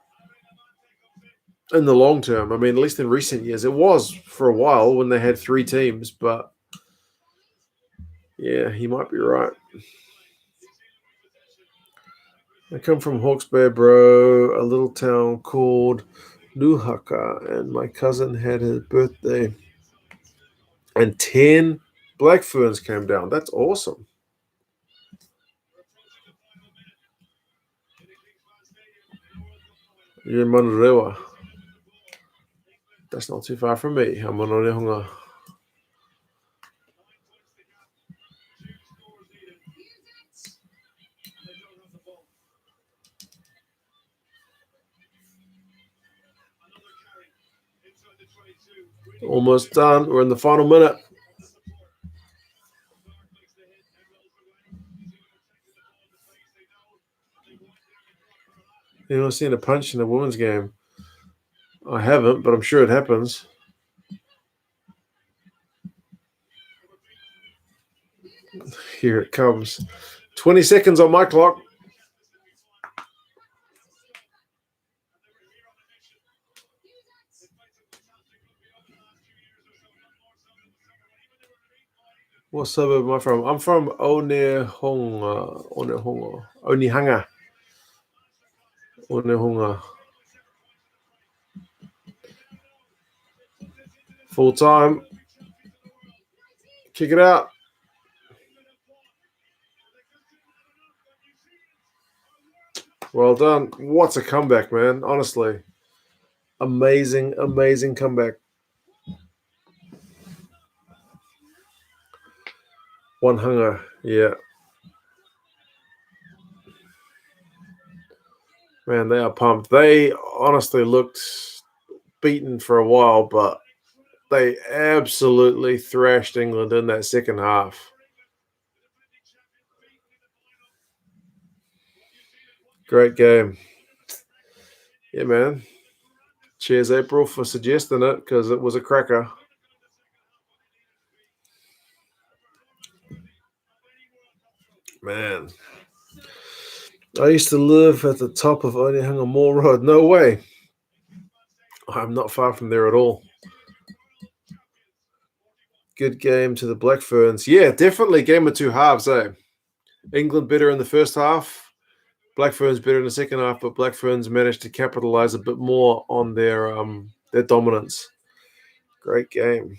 In the long term, I mean, at least in recent years, it was for a while when they had 3 teams, but yeah, he might be right. I come from Hawke's Bay, bro, a little town called Nuhaka, and my cousin had his birthday, and 10 Black Ferns came down. That's awesome. You're in Manurewa. That's not too far from me. I'm on Onehunga. Almost done. We're in the final minute. You know, seen a punch in a women's game. I haven't, but I'm sure it happens. Here it comes. 20 seconds on my clock. What suburb am I from? I'm from Onehunga. Full time. Kick it out. Well done. What's a comeback, man? Honestly. Amazing, amazing comeback. One hunger, yeah. Man, they are pumped. They honestly looked beaten for a while, but they absolutely thrashed England in that second half. Great game. Yeah, man. Cheers, April, for suggesting it because it was a cracker. Man. I used to live at the top of Onehunga Mall Road. No way. I'm not far from there at all. Good game to the Black Ferns. Yeah, definitely game of two halves, eh? England better in the first half. Black Ferns better in the second half, but Black Ferns managed to capitalize a bit more on their dominance. Great game.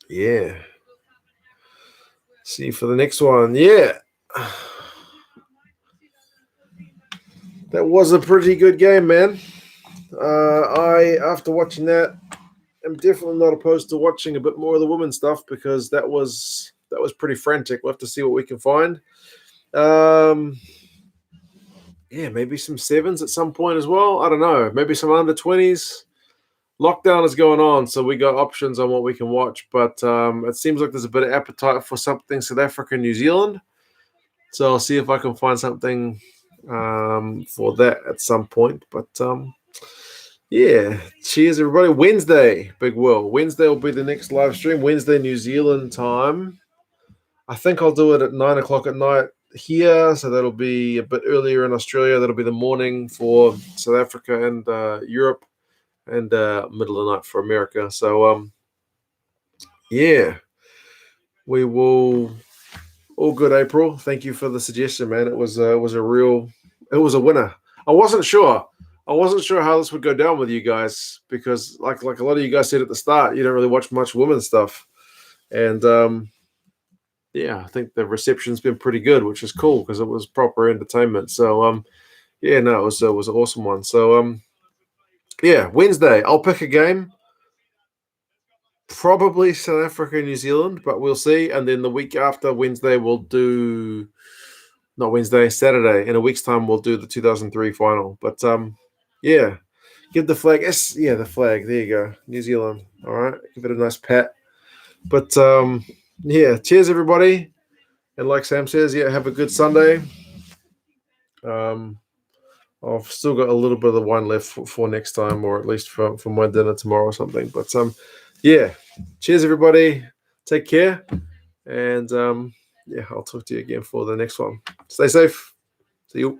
Yeah. See you for the next one. Yeah. That was a pretty good game, man. After watching that, I'm definitely not opposed to watching a bit more of the women's stuff because that was pretty frantic. We'll have to see what we can find. Yeah, maybe some sevens at some point as well. I don't know. Maybe some under 20s. Lockdown is going on, so we got options on what we can watch. But it seems like there's a bit of appetite for something South Africa, New Zealand. So I'll see if I can find something for that at some point. But yeah, cheers everybody. Wednesday, Big Will. Wednesday will be the next live stream. Wednesday, New Zealand time. I think I'll do it at 9 o'clock at night here, so that'll be a bit earlier in Australia. That'll be the morning for South Africa and Europe, and middle of the night for America. So yeah, we will. All good, April. Thank you for the suggestion, man. It was a a winner. I wasn't sure. I wasn't sure how this would go down with you guys because, like a lot of you guys said at the start, you don't really watch much women's stuff, and yeah, I think the reception's been pretty good, which is cool because it was proper entertainment. So yeah, no, it was an awesome one. So yeah, Wednesday I'll pick a game. Probably South Africa, New Zealand, but we'll see. And then the week after Wednesday, we'll do not Wednesday, Saturday. In a week's time, we'll do the 2003 final. But yeah, give the flag. Yes, yeah, the flag. There you go, New Zealand. All right, give it a nice pat. But yeah, cheers everybody. And like Sam says, yeah, have a good Sunday. I've still got a little bit of the wine left for next time, or at least for my dinner tomorrow or something. But yeah, cheers everybody. Take care, and yeah, I'll talk to you again for the next one. Stay safe. See you.